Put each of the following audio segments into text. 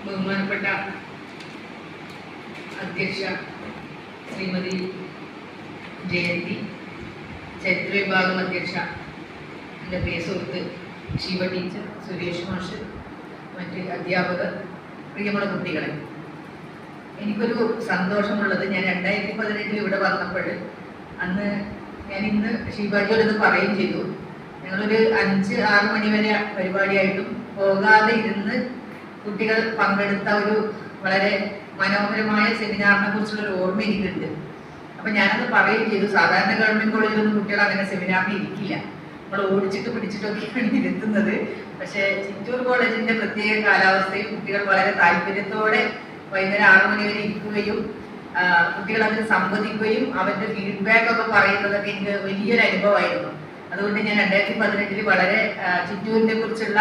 ബഹുമാനപ്പെട്ട അധ്യക്ഷ ശ്രീമതി ജയന്തി, ചരിത്ര വിഭാഗം അധ്യക്ഷ എൻ്റെ പ്രിയ സുഹൃത്ത് ശിവ ടീച്ചർ, സുരേഷ് മാഷ്, മറ്റ് അധ്യാപകർ, പ്രിയമുള്ള കുട്ടികളെ, എനിക്കൊരു സന്തോഷമുള്ളത്, ഞാൻ 2018 ഇവിടെ വന്നപ്പോൾ അന്ന് ഞാൻ ഇന്ന് ഷീബാജിയോട് പറയുകയും ചെയ്തു. ഞങ്ങളൊരു 5-6 മണി വരെ പരിപാടിയായിട്ടും പോകാതെ ഇരുന്ന് കുട്ടികൾ പങ്കെടുത്ത ഒരു വളരെ മനോഹരമായ സെമിനാറിനെ കുറിച്ചുള്ളൊരു ഓർമ്മ എനിക്കുണ്ട്. അപ്പം ഞാനത് പറയുകയും ചെയ്തു. സാധാരണ ഗവൺമെൻറ് കോളേജിലൊന്നും കുട്ടികൾ അങ്ങനെ സെമിനാറിന് ഇരിക്കില്ല, നമ്മൾ ഓടിച്ചിട്ട് പിടിച്ചിട്ടൊക്കെയാണ് ഇരുത്തുന്നത്. പക്ഷേ ചിറ്റൂർ കോളേജിൻ്റെ പ്രത്യേക കാലാവസ്ഥയിൽ കുട്ടികൾ വളരെ താല്പര്യത്തോടെ വൈകുന്നേരം 6 മണി വരെ ഇരിക്കുകയും കുട്ടികൾ അതിന് സംവദിക്കുകയും അവരുടെ ഫീഡ്ബാക്ക് ഒക്കെ പറയുന്നതൊക്കെ എനിക്ക് വലിയൊരു അനുഭവമായിരുന്നു. അതുകൊണ്ട് ഞാൻ 2018 വളരെ ചിറ്റൂരിനെ കുറിച്ചുള്ള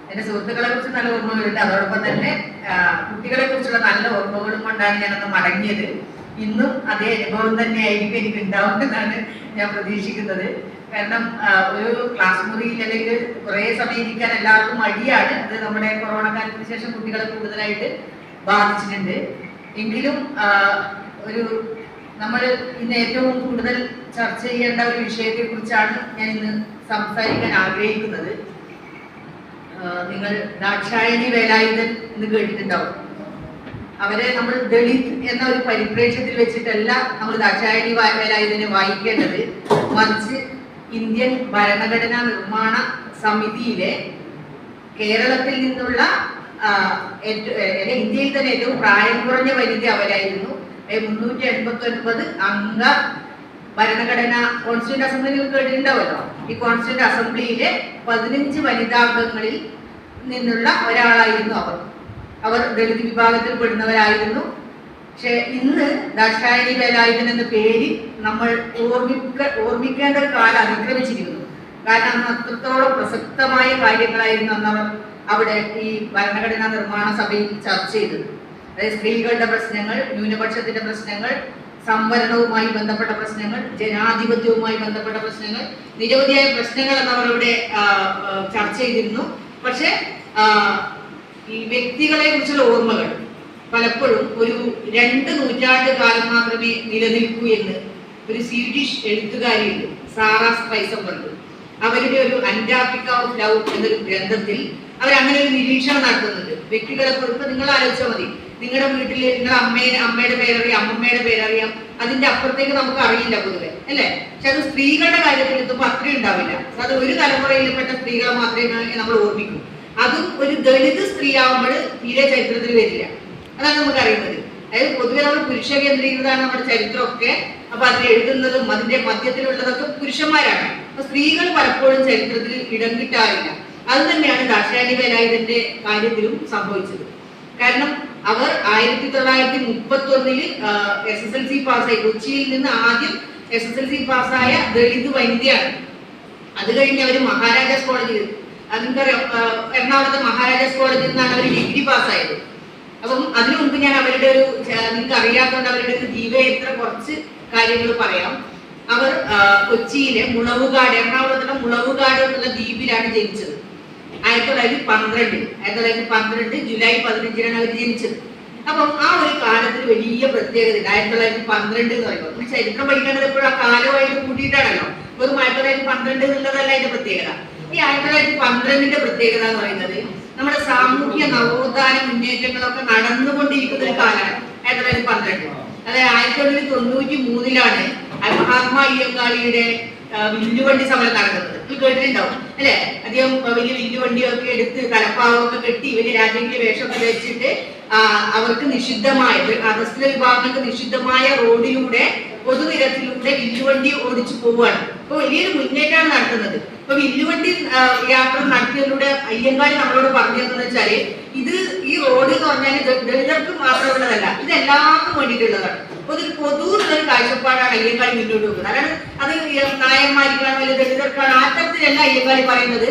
എൻ്റെ സുഹൃത്തുക്കളെ കുറിച്ച് നല്ല ഓർമ്മകളുണ്ട്. അതോടൊപ്പം തന്നെ കുട്ടികളെ കുറിച്ചുള്ള നല്ല ഓർമ്മകളും കൊണ്ടാണ് ഞാനന്ന് മടങ്ങിയത്. ഇന്നും അതേ അനുഭവം തന്നെ ആയിരിക്കും എനിക്ക് ഉണ്ടാവുമെന്നാണ് ഞാൻ പ്രതീക്ഷിക്കുന്നത്. കാരണം ഒരു ക്ലാസ് മുറിയിൽ അല്ലെങ്കിൽ കുറേ സമയം ഇരിക്കാൻ എല്ലാവർക്കും മടിയാണ്. അത് നമ്മുടെ കൊറോണ കാലത്തിന് ശേഷം കുട്ടികളെ കൂടുതലായിട്ട് ബാധിച്ചിട്ടുണ്ട്. എങ്കിലും നമ്മൾ ഇന്ന് ഏറ്റവും കൂടുതൽ ചർച്ച ചെയ്യേണ്ട ഒരു വിഷയത്തെ കുറിച്ചാണ് ഞാൻ ഇന്ന് സംസാരിക്കാൻ ആഗ്രഹിക്കുന്നത്. നിങ്ങൾ ദാക്ഷായണി വേലായുധൻ എന്ന് കേട്ടിട്ടുണ്ടാവും. അവരെ നമ്മൾ ദളിത് എന്ന ഒരു പരിപ്രേക്ഷ്യത്തിൽ വെച്ചിട്ടല്ല നമ്മൾ ദാക്ഷായണി വേലായുധനെ വായിക്കേണ്ടത്. മറിച്ച് ഇന്ത്യൻ ഭരണഘടനാ നിർമ്മാണ സമിതിയിലെ കേരളത്തിൽ നിന്നുള്ള ഇന്ത്യയിൽ തന്നെ ഏറ്റവും പ്രായം കുറഞ്ഞ വനിത അവരായിരുന്നു. 389 അംഗ ഭരണഘടനാ കോൺസ്റ്റിറ്റ്യൂന്റ് അസംബ്ലി കേട്ടിട്ടുണ്ടാവല്ലോ. ഈ കോൺസ്റ്റിറ്റ്യൂന്റ് അസംബ്ലിയിലെ 15 വനിതാംഗങ്ങളിൽ നിന്നുള്ള ഒരാളായിരുന്നു അവർ ദളിത് വിഭാഗത്തിൽ പെടുന്നവരായിരുന്നു. പക്ഷെ ഇന്ന് ദാക്ഷായണി വേലായുധൻ എന്ന പേര് നമ്മൾ ഓർമ്മിക്കേണ്ട ഒരു കാലം അതിക്രമിച്ചിരിക്കുന്നു. കാരണം അന്ന് അത്രത്തോളം പ്രസക്തമായ കാര്യങ്ങളായിരുന്നു അന്നവർ അവിടെ ഈ ഭരണഘടനാ നിർമ്മാണ സഭയിൽ ചർച്ച ചെയ്തത്. അതായത് സ്ത്രീകളുടെ പ്രശ്നങ്ങൾ, ന്യൂനപക്ഷത്തിന്റെ പ്രശ്നങ്ങൾ, സംവരണവുമായി ബന്ധപ്പെട്ട പ്രശ്നങ്ങൾ, ജനാധിപത്യവുമായി ബന്ധപ്പെട്ട പ്രശ്നങ്ങൾ, നിരവധിയായ പ്രശ്നങ്ങൾ എന്നവർ ഇവിടെ ചർച്ച ചെയ്തിരുന്നു. പക്ഷെ ഈ വ്യക്തികളെ കുറിച്ചുള്ള ഓർമ്മകൾ പലപ്പോഴും ഒരു 2 നൂറ്റാണ്ട് കാലം മാത്രമേ നിലനിൽക്കൂ എന്ന് ഒരു സ്വീഡിഷ് എഴുത്തുകാരിയുണ്ട്, സാറാ സ്ട്രൈസൻബർഗ്. അവരുടെ ഒരു അന്റാർട്ടിക്ക ഓഫ് ലവ് എന്നൊരു ഗ്രന്ഥത്തിൽ അവരങ്ങനെ ഒരു നിരീക്ഷണം നടത്തുന്നുണ്ട്. വ്യക്തികളെ കുറിച്ച് നിങ്ങൾ ആലോചിച്ചാൽ മതി. നിങ്ങളുടെ വീട്ടിൽ നിങ്ങളുടെ അമ്മയുടെ പേരറിയാം, അമ്മമ്മയുടെ പേരറിയാം, അതിന്റെ അപ്പുറത്തേക്ക് നമുക്ക് അറിയില്ല പൊതുവെ, അല്ലേ? പക്ഷെ അത് സ്ത്രീകളുടെ കാര്യത്തിൽ എത്തുമ്പോൾ അത്രയും ഉണ്ടാവില്ല. അത് ഒരു തലമുറയിൽപ്പെട്ട സ്ത്രീകളെ മാത്രമേ നമ്മൾ ഓർമ്മിക്കൂ. അതും ഒരു ദളിത് സ്ത്രീ ആവുമ്പോൾ തീരെ ചരിത്രത്തിൽ വരില്ല. അതാണ് നമുക്ക് അറിയുന്നത്. അതായത് പൊതുവെ നമ്മൾ പുരുഷ കേന്ദ്രീകൃതമാണ് നമ്മുടെ ചരിത്രമൊക്കെ. അപ്പൊ അതിൽ എഴുതുന്നതും അതിന്റെ മധ്യത്തിലുള്ളതൊക്കെ പുരുഷന്മാരാണ്. അപ്പൊ സ്ത്രീകൾ പലപ്പോഴും ചരിത്രത്തിൽ ഇടം കിട്ടാറില്ല. അത് തന്നെയാണ് ദാക്ഷായണി വേലായുധന്റെ കാര്യത്തിലും സംഭവിച്ചത്. കാരണം അവർ 1931 SSLC പാസ്സായി. കൊച്ചിയിൽ നിന്ന് ആദ്യം SSLC പാസ്സായ ദളിത് വനിതയാണ്. അത് കഴിഞ്ഞ് അവർ മഹാരാജാസ് കോളേജിൽ, നിങ്ങൾക്കറിയാം, എറണാകുളത്തെ മഹാരാജാസ് കോളേജിൽ നിന്നാണ് അവർ ഡിഗ്രി പാസ്സായത്. അപ്പം അതിനു മുമ്പ് ഞാൻ അവരുടെ നിങ്ങൾക്ക് അറിയാത്തതുകൊണ്ട് അവരുടെ ഒരു ജീവചരിത്ര കുറച്ച് കാര്യങ്ങൾ പറയാം. അവർ കൊച്ചിയിലെ മുളവുകാട്, എറണാകുളത്തുള്ള മുളവുകാട് എന്നുള്ള ദ്വീപിലാണ് ജനിച്ചത്. 1912 ജൂലൈ 15 അവർ ജനിച്ചത്. അപ്പം ആ ഒരു കാലത്തിന് വലിയ പ്രത്യേകത. 1912 എന്ന് പറയുമ്പോൾ ചരിത്രം പഠിക്കേണ്ടത് എപ്പോഴും ആ കാലമായിട്ട് കൂട്ടിയിട്ടാണല്ലോ. വെറും 1912 എന്നുള്ളതല്ല അതിന്റെ പ്രത്യേകത. ഈ 1912 പ്രത്യേകത എന്ന് പറയുന്നത് നമ്മുടെ സാമൂഹ്യ നവോത്ഥാന മുന്നേറ്റങ്ങളൊക്കെ നടന്നുകൊണ്ടിരിക്കുന്ന ഒരു കാലമാണ് 1912. അതായത് 1993 മഹാത്മാ അയ്യങ്കാളിയുടെ വില്ലുവണ്ടി സമരം നടക്കുന്നത്. കേട്ടിട്ടുണ്ടാവും, അല്ലെ? അധികം വലിയ വില്ലുവണ്ടിയൊക്കെ എടുത്ത് തലപ്പാവൊക്കെ കെട്ടി വലിയ രാജകീയ വേഷമൊക്കെ ധരിച്ചിട്ട് അവർക്ക് നിഷിദ്ധമായ അധസ്ഥിത വിഭാഗങ്ങൾക്ക് നിഷിദ്ധമായ റോഡിലൂടെ പൊതുനിരത്തിലൂടെ വില്ലുവണ്ടി ഓടിച്ചു പോവുകയാണ്. അപ്പൊ വലിയൊരു മുന്നേറ്റമാണ് നടത്തുന്നത്. അപ്പൊ വില്ലുവണ്ടി യാത്ര നടത്തിയതിലൂടെ അയ്യങ്കാളി നമ്മളോട് പറഞ്ഞതെന്ന് വെച്ചാല് ഈ റോഡ് എന്ന് പറഞ്ഞാൽ ദളിതർക്ക് മാത്രമുള്ളതല്ല, ഇത് എല്ലാവർക്കും വേണ്ടിയിട്ടുള്ളതാണ്. അപ്പൊ ഇതൊരു പൊതു എന്നൊരു കാഴ്ചപ്പാടാണ് അയ്യങ്കാളി മുന്നോട്ട് വെക്കുന്നത്. അതാണ് അത് നായന്മാർക്കാണോ അല്ലെങ്കിൽ ദളിതർക്കാണോ ആ തരത്തിലല്ല അയ്യങ്കാളി പറയുന്നത്.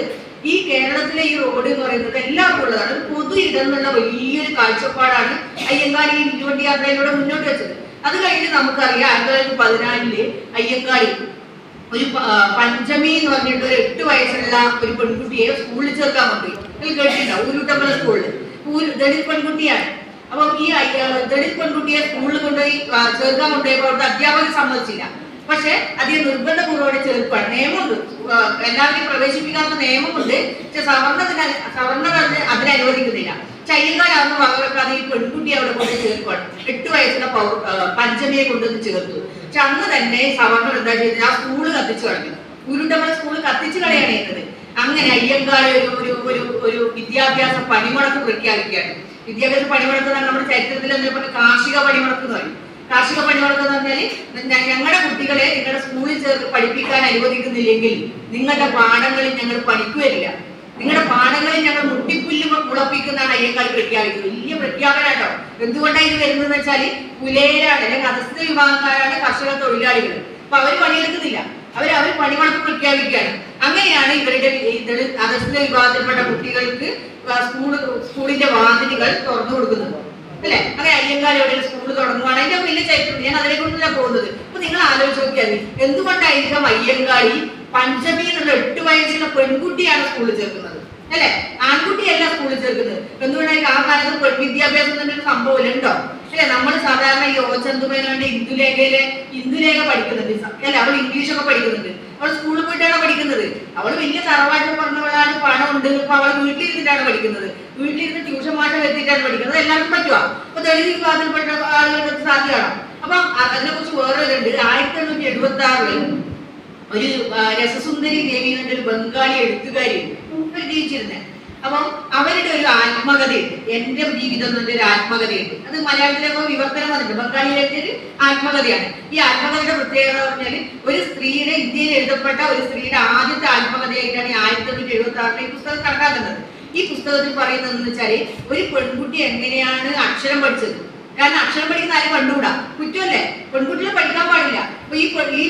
ഈ കേരളത്തിലെ ഈ റോഡ് എന്ന് പറയുന്നത് എല്ലാവർക്കും ഉള്ളതാണ്. ഒരു പൊതു ഇടന്നുള്ള വലിയൊരു കാഴ്ചപ്പാടാണ് അയ്യങ്കാളി ഈ വില്ലുവണ്ടി യാത്രയിലൂടെ മുന്നോട്ട് വെച്ചത്. അത് കഴിഞ്ഞ് നമുക്കറിയാം 1914 അയ്യങ്കാളി ഒരു പഞ്ചമി എന്ന് പറഞ്ഞിട്ട് ഒരു 8 വയസ്സുള്ള ഒരു പെൺകുട്ടിയെ സ്കൂളിൽ ചേർക്കാൻ കൊണ്ടുപോയി. കേട്ടിട്ടുണ്ടാവും, ഊരുട്ടമ്പല സ്കൂളിൽ. ദളിത് പെൺകുട്ടിയാണ്. അപ്പം ഈ ദളിത് പെൺകുട്ടിയെ സ്കൂളിൽ കൊണ്ടുപോയി ചേർക്കാൻ കൊണ്ടുപോയപ്പോൾ അവിടുത്തെ അധ്യാപകർ സമ്മതിച്ചില്ല. പക്ഷെ അധികം നിർബന്ധപൂർവ്വം ചേർപ്പാണ്. നിയമമുണ്ട്, എല്ലാവരെയും പ്രവേശിപ്പിക്കാത്ത നിയമമുണ്ട്. പക്ഷെ സവർണർ അതിനെ അനുവദിക്കുന്നില്ല. പക്ഷെ അയ്യങ്കാലാവുന്ന വകവെക്കാതെ ഈ പെൺകുട്ടി അവിടെ കൊണ്ട് ചേർപ്പാണ്. 8 വയസ്സുള്ള പഞ്ചമിയെ കൊണ്ടുവന്ന് ചേർത്തു. പക്ഷെ അന്ന് തന്നെ സവർണർ എന്താ ചെയ്തത്? ആ സ്കൂള് കത്തിച്ചു കളഞ്ഞു. ഉരുണ്ടമ്മ സ്കൂള് കത്തിച്ചു കളയാണ് ചെയ്യുന്നത്. അങ്ങനെ അയ്യങ്കാല ഒരു വിദ്യാഭ്യാസ പണിമുടക്ക് പ്രഖ്യാപിക്കുകയാണ്. വിദ്യാഭ്യാസ പണിമുടക്ക് നമ്മുടെ ചരിത്രത്തിൽ എന്താ കാർഷിക പണിമുടക്ക് എന്ന് പറയും. കാർഷിക പണിമുടക്ക് എന്ന് പറഞ്ഞാൽ ഞങ്ങളുടെ കുട്ടികളെ നിങ്ങളുടെ സ്കൂളിൽ ചേർത്ത് പഠിപ്പിക്കാൻ അനുവദിക്കുന്നില്ലെങ്കിൽ നിങ്ങളുടെ പാഠങ്ങളിൽ ഞങ്ങൾ പണിക്ക് വരില്ല, നിങ്ങളുടെ പാഠങ്ങളിൽ ഞങ്ങൾ മുട്ടിപ്പുല്ല് മുളപ്പിക്കുന്നതാണ് അയ്യങ്കാളി പ്രഖ്യാപിക്കുന്നത്. വലിയ പ്രഖ്യാപനമാട്ടോ. എന്തുകൊണ്ടാണ് ഇത് വരുന്നതെന്ന് വെച്ചാൽ പുലേരാണ് അല്ലെങ്കിൽ അധസ്ഥിത വിഭാഗക്കാരാണ് കർഷക തൊഴിലാളികൾ. അപ്പൊ അവർ പണിയെടുക്കുന്നില്ല, അവർ പണിമുടക്ക് പ്രഖ്യാപിക്കുകയാണ്. അങ്ങനെയാണ് ഇവരുടെ അധസ്ഥിത വിഭാഗത്തിൽപ്പെട്ട കുട്ടികൾക്ക് സ്കൂളിന്റെ വാതിലുകൾ തുറന്നു കൊടുക്കുന്നത് അല്ലെ. അങ്ങനെ അയ്യങ്കാലി എവിടെ സ്കൂൾ തുടങ്ങുവാണ്. അതിന്റെ വലിയ ചരിത്രം ഞാൻ അതിനെ കൊണ്ടാണ് പോകുന്നത്. അപ്പൊ നിങ്ങൾ ആലോചിച്ച് നോക്കിയാൽ എന്തുകൊണ്ടായിരിക്കും അയ്യങ്കാളി പഞ്ചമി എന്നുള്ള 8 വയസ്സുള്ള പെൺകുട്ടിയാണ് സ്കൂളിൽ ചേർക്കുന്നത് അല്ലെ, ആൺകുട്ടിയല്ല സ്കൂളിൽ ചേർക്കുന്നത്. എന്തുകൊണ്ടായിരിക്കും? ആ കാലത്ത് പെൺവിദ്യാഭ്യാസം തന്നെ ഒരു സംഭവം ഉണ്ടോ അല്ലെ. നമ്മൾ സാധാരണ ഈ ഓച്ചന്തുമേനോന്റെ ഇന്ദുലേഖ പഠിക്കുന്നുണ്ട് അല്ലെ, അവൾ ഇംഗ്ലീഷൊക്കെ പഠിക്കുന്നുണ്ട്. അവൾ സ്കൂളിൽ പോയിട്ടാണ് പഠിക്കുന്നത്. അവൾ വലിയ തറവാട്ടിൽ പറഞ്ഞവളാണ്, പണം ഉണ്ട്. ഇപ്പൊ അവൾ വീട്ടിലിരുന്നിട്ടാണ് പഠിക്കുന്നത്. വീട്ടിലിരുന്ന് ട്യൂഷൻ മാഷ എത്തിയിട്ടാണ് പഠിക്കുന്നത്. എല്ലാവർക്കും പറ്റുക. അപ്പൊ ദളിത് വിഭാഗത്തിൽപ്പെട്ട ആളുകൾക്ക് സാധ്യമാണോ? അപ്പൊ അതിനെ കുറിച്ച് വേറെ ഇതുണ്ട്. 1876 ഒരു രസസുന്ദരി ദേവി എന്നൊരു ബംഗാളി എഴുത്തുകാരിയുണ്ട് ജീവിച്ചിരുന്നത്. അപ്പം അവരുടെ ഒരു ആത്മകഥയുണ്ട്, എന്റെ ജീവിതം എന്നൊരു ആത്മകഥയുണ്ട്. അത് മലയാളത്തിലൊക്കെ വിവർത്തനം വന്നിട്ടുണ്ട്. ബംഗാളിയിലെ ഒരു ആത്മകഥയാണ്. ഈ ആത്മകഥയുടെ പ്രത്യേകത പറഞ്ഞാൽ ഒരു സ്ത്രീയുടെ, ഇന്ത്യയിൽ എഴുതപ്പെട്ട ഒരു സ്ത്രീയുടെ ആദ്യത്തെ ആത്മകഥയായിട്ടാണ് 1876 ഈ പുസ്തകം കണക്കാക്കുന്നത്. ഈ പുസ്തകത്തിൽ പറയുന്നതെന്ന് വെച്ചാല് ഒരു പെൺകുട്ടി എങ്ങനെയാണ് അക്ഷരം പഠിച്ചത്. കാരണം അക്ഷരം പഠിക്കുന്ന ആരും കണ്ടുകൂടാ, കുറ്റമല്ലേ, പെൺകുട്ടികൾ പഠിക്കാൻ പാടില്ല. അപ്പൊ ഈ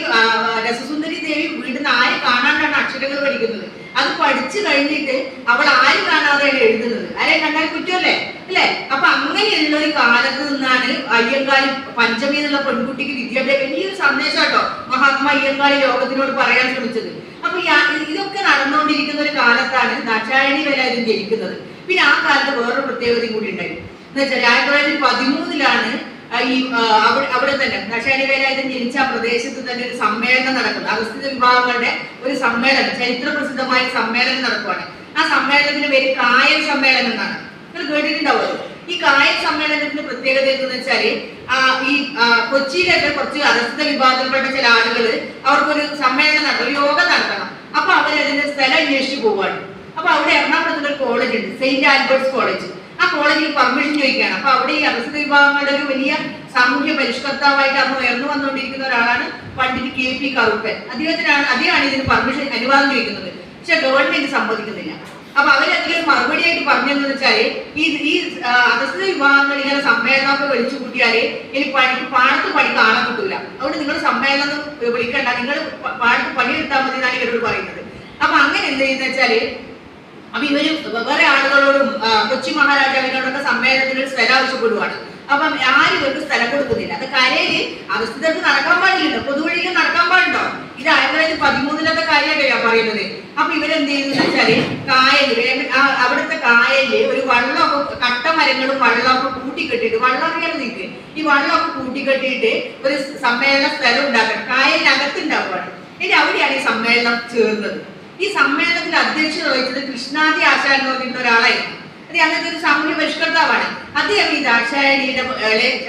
രസസുന്ദരി ദേവി വീടിന്ന് ആര് കാണാണ്ടാണ് അക്ഷരങ്ങൾ പഠിക്കുന്നത്. അത് പഠിച്ചു കഴിഞ്ഞിട്ട് അവൾ ആരും കാണാതെയാണ് എഴുതുന്നത്. ആരെ കണ്ടാൽ കുറ്റമല്ലേ അല്ലെ. അപ്പൊ അങ്ങനെയുള്ള ഒരു കാലത്ത് നിന്നാണ് അയ്യങ്കാളി പഞ്ചമി എന്നുള്ള പെൺകുട്ടിക്ക് വിദ്യാഭ്യാസം വലിയൊരു സന്ദേശം കേട്ടോ മഹാത്മാ അയ്യങ്കാളി ലോകത്തിനോട് പറയാൻ ശ്രമിച്ചത്. അപ്പൊ ഇതൊക്കെ നടന്നുകൊണ്ടിരിക്കുന്ന ഒരു കാലത്താണ് ദാക്ഷായണി വേലായുധൻ ജനിക്കുന്നത്. പിന്നെ ആ കാലത്ത് വേറൊരു പ്രത്യേകതയും കൂടി ഉണ്ടായി എന്ന് വെച്ചാൽ 1913 ഈ അവിടെ തന്നെ ദാക്ഷായണി വേലായുധൻ ജനിച്ച ആ പ്രദേശത്ത് തന്നെ ഒരു സമ്മേളനം നടക്കുന്നത്. അധസ്ഥിത വിഭാഗങ്ങളുടെ ഒരു സമ്മേളനം, ചരിത്ര പ്രസിദ്ധമായ സമ്മേളനം നടക്കുവാണ്. ആ സമ്മേളനത്തിന്റെ പേര് കായൽ സമ്മേളനം എന്നാണ്. നിങ്ങൾ കേട്ടിട്ടുണ്ടാവുമല്ലോ. ഈ കായൽ സമ്മേളനത്തിന്റെ പ്രത്യേകത എന്താണെന്ന് വെച്ചാല് ഈ കൊച്ചിയിലൊക്കെ കുറച്ച് അധസ്ഥിത വിഭാഗത്തിൽപ്പെട്ട ചില ആളുകൾ അവർക്കൊരു സമ്മേളനം നടത്തണം, ഒരു യോഗം നടത്തണം. അപ്പൊ അവരതിന്റെ സ്ഥലം അന്വേഷിച്ചു പോവാണ്. അപ്പൊ അവിടെ എറണാകുളത്തുള്ള ഒരു കോളേജ് ഉണ്ട്, സെയിന്റ് ആൽബർട്ട്സ് കോളേജ്. ആ കോളേജിൽ പെർമിഷൻ ചോദിക്കുകയാണ്. അപ്പൊ അവിടെ ഈ അധസ്ഥിത വിഭാഗങ്ങളുടെ ഒരു വലിയ സാമൂഹ്യ പരിഷ്കർത്താവായിട്ട് അന്ന് ഉയർന്നു വന്നുകൊണ്ടിരിക്കുന്ന ഒരാളാണ് പണ്ഡിറ്റ് KP കറുപ്പൻ. അദ്ദേഹമാണ് ഇതിന് പെർമിഷൻ, അനുവാദം ചോദിക്കുന്നത്. പക്ഷെ ഗവൺമെന്റ് സമ്മതിക്കുന്നില്ല. അപ്പൊ അവരതിലൊരു മറുപടിയായിട്ട് പറഞ്ഞതെന്ന് വെച്ചാല് ഈ അധസ്ഥിത വിഭാഗങ്ങൾ ഇങ്ങനെ സമ്മേളനമൊക്കെ വിളിച്ചു കൂട്ടിയാല് ഇനി പാടത്ത് പണിക്ക് ആളെ കിട്ടൂല. അതുകൊണ്ട് നിങ്ങൾ സമ്മേളനം വിളിക്കണ്ട, നിങ്ങൾ പാടത്ത് പണിയെടുത്താൽ മതി എന്നാണ് ഇവരോട് പറയുന്നത്. അപ്പൊ അങ്ങനെ എന്ത് ചെയ്യുന്ന വെച്ചാല് അപ്പൊ ഇവര് വേറെ ആളുകളോടും കൊച്ചി മഹാരാജാവിനോടൊക്കെ സമ്മേളനത്തിൽ ഒരു സ്ഥലം ആവശ്യപ്പെടുവാണ്. അപ്പം ആരും ഇവർക്ക് സ്ഥലം കൊടുക്കുന്നില്ല. അത് കരയില് അധസ്ഥിതർക്ക് നടക്കാൻ പാടില്ലല്ലോ, പൊതുവഴിയിൽ നടക്കാൻ പാടുണ്ടോ? ഇത് 1913 കാര്യമായിട്ടാണ് ഞാൻ പറയുന്നത്. അപ്പൊ ഇവരെന്ത് ചെയ്യുന്നത് വെച്ചാല് അവിടുത്തെ കായലില് ഒരു വള്ളമൊക്കെ, കട്ടമരങ്ങളും വള്ളമൊക്കെ കൂട്ടിക്കെട്ടിയിട്ട്, വള്ളം അറിയാതെ നിൽക്ക്, ഈ വള്ളമൊക്കെ കൂട്ടിക്കെട്ടിയിട്ട് ഒരു സമ്മേളന സ്ഥലം ഉണ്ടാക്കണം, കായലിനകത്ത് ഉണ്ടാവുകയാണ്. എന്നിട്ട് അവിടെയാണ് ഈ സമ്മേളനം ചേർന്നത്. ഈ സമ്മേളനത്തിൽ അധ്യക്ഷത വഹിച്ചത് കൃഷ്ണാദി ആശാൻ എന്ന് പറഞ്ഞിട്ടുള്ള ഒരാളായിരുന്നു. അത് അങ്ങനത്തെ ഒരു സാമൂഹ്യ പരിഷ്കർത്താവാണ്. അദ്ദേഹം ഈ ദാക്ഷായണിയുടെ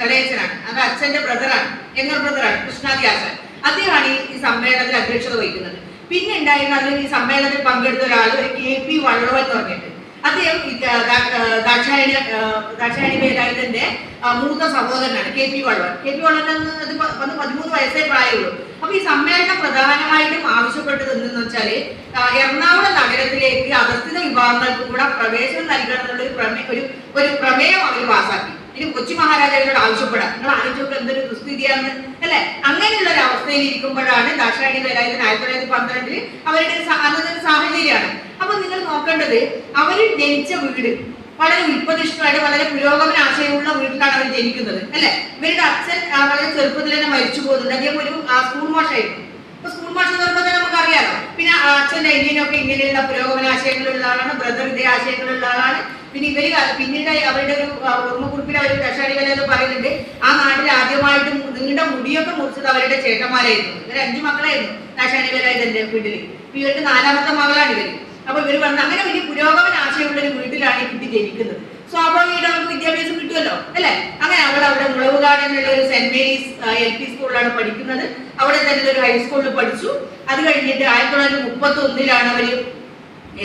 ഇളയച്ചനാണ്, അത് അച്ഛന്റെ ബ്രദറാണ്, യങ്ങർ ബ്രദറാണ് കൃഷ്ണാദി ആശാൻ. അദ്ദേഹമാണ് ഈ സമ്മേളനത്തിൽ അധ്യക്ഷത വഹിക്കുന്നത്. പിന്നെ ഉണ്ടായിരുന്ന അതിൽ ഈ സമ്മേളനത്തിൽ പങ്കെടുത്ത ഒരാൾ ഒരു KP വള്ളവൻ എന്ന് പറഞ്ഞിട്ട്, അദ്ദേഹം ദാക്ഷായണി വേലായുധന്റെ മൂത്ത സഹോദരനാണ് KP വള്ളവൻ. KP വള്ളവൻ 13 വയസ്സേ പ്രായമുള്ളൂ. അപ്പൊ ഈ സമ്മേളനം പ്രധാനമായിട്ടും ആവശ്യപ്പെട്ടത് എന്തെന്ന് വെച്ചാല് എറണാകുളം നഗരത്തിലേക്ക് അധസ്ഥിത വിഭാഗങ്ങൾക്കും കൂടെ പ്രവേശനം നൽകണം എന്നുള്ള ഒരു പ്രമേയം അവർ പാസാക്കി. ഇനി കൊച്ചി മഹാരാജാവിനോട് ആവശ്യപ്പെടാം. നിങ്ങൾ ആലോചിച്ചൊക്കെ എന്തൊരു ദുസ്ഥിതിയാണ് അല്ലെ. അങ്ങനെയുള്ള ഒരു അവസ്ഥയിൽ ഇരിക്കുമ്പോഴാണ് ദാക്ഷായണി വേലായുധൻ 1912 അവരുടെ അന്നത്തെ സാഹചര്യമാണ്. അപ്പൊ നിങ്ങൾ നോക്കേണ്ടത്, അവർ ജനിച്ച വീട് വളരെ ഉൽപ്പതിഷ്ഠമായിട്ട് വളരെ പുരോഗമന ആശയമുള്ള വീട്ടിലാണ് അവർ ജനിക്കുന്നത് അല്ലെ. ഇവരുടെ അച്ഛൻ വളരെ ചെറുപ്പത്തിൽ തന്നെ മരിച്ചു പോകുന്നുണ്ട്. അദ്ദേഹം ഒരു സ്കൂൾ മാഷായിരുന്നു. അപ്പൊ സ്കൂൾ മാഷ് എന്ന് പറയുമ്പോൾ തന്നെ നമുക്കറിയാലോ. പിന്നെ അച്ഛൻ്റെ ഇങ്ങനെയൊക്കെ ഇങ്ങനെയുള്ള പുരോഗമന ആശയങ്ങളുള്ള ആളാണ്, ബ്രദർ ഇതേ ആശയങ്ങളുള്ള ആളാണ്. പിന്നെ ഇവര് പിന്നീട് അവരുടെ ഒരു ഓർമ്മക്കുറിപ്പിൽ അവർ ദശാനിവേല എന്ന് പറയുന്നുണ്ട്, ആ നാട്ടിൽ ആദ്യമായിട്ട് നീണ്ട മുടിയൊക്കെ മുറിച്ചത് അവരുടെ ചേട്ടന്മാരായിരുന്നു. ഇവർ 5 മക്കളായിരുന്നു ദശാനിവേല ഇതിന്റെ വീട്ടില്. ഇവർക്ക് 4ാമത്തെ മകളാണ് ഇവര്. അപ്പൊ ഇവര് പറഞ്ഞ അങ്ങനെ വലിയ പുരോഗമന ആശയമുള്ള ഒരു വീട്ടിലാണ് ഈ കുട്ടി ജനിക്കുന്നത്. സ്വാഭാവികമായിട്ട് അവർക്ക് വിദ്യാഭ്യാസം കിട്ടുമല്ലോ അല്ലെ. അങ്ങനെ അവിടെ മുളവുകാട് എന്നുള്ള ഒരു സെന്റ് മേരീസ് LP സ്കൂളിലാണ് പഠിക്കുന്നത്. അവിടെ തന്നെ ഒരു ഹൈസ്കൂളിൽ പഠിച്ചു. അത് കഴിഞ്ഞിട്ട് 1931 അവര്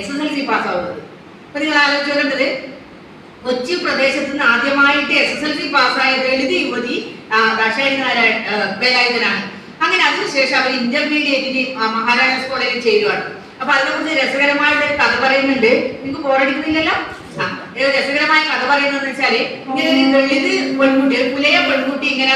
SSLC പാസ്സാവുന്നത്. അപ്പൊ നിങ്ങൾ ആലോചിക്കേണ്ടത്, കൊച്ചി പ്രദേശത്ത് നിന്ന് ആദ്യമായിട്ട് SSLC പാസ്സായ ദളിത് യുവതി ദാക്ഷായണി വേലായുധനാണ്. അങ്ങനെ അതിനുശേഷം അവർ ഇന്റർമീഡിയറ്റിന് മഹാരാജാസ് കോളേജിൽ ചേരുവാണ്. അപ്പൊ അതിനെക്കുറിച്ച് രസകരമായിട്ട് കഥ പറയുന്നുണ്ട്. നിങ്ങൾക്ക് ബോറടിക്കുന്നില്ലല്ലോ? രസകരമായ കഥ പറയുന്നതെന്ന് വെച്ചാല്, ഇങ്ങനെ ഒരു ദളിത് പെൺകുട്ടി, ഒരു പുലയ പെൺകുട്ടി ഇങ്ങനെ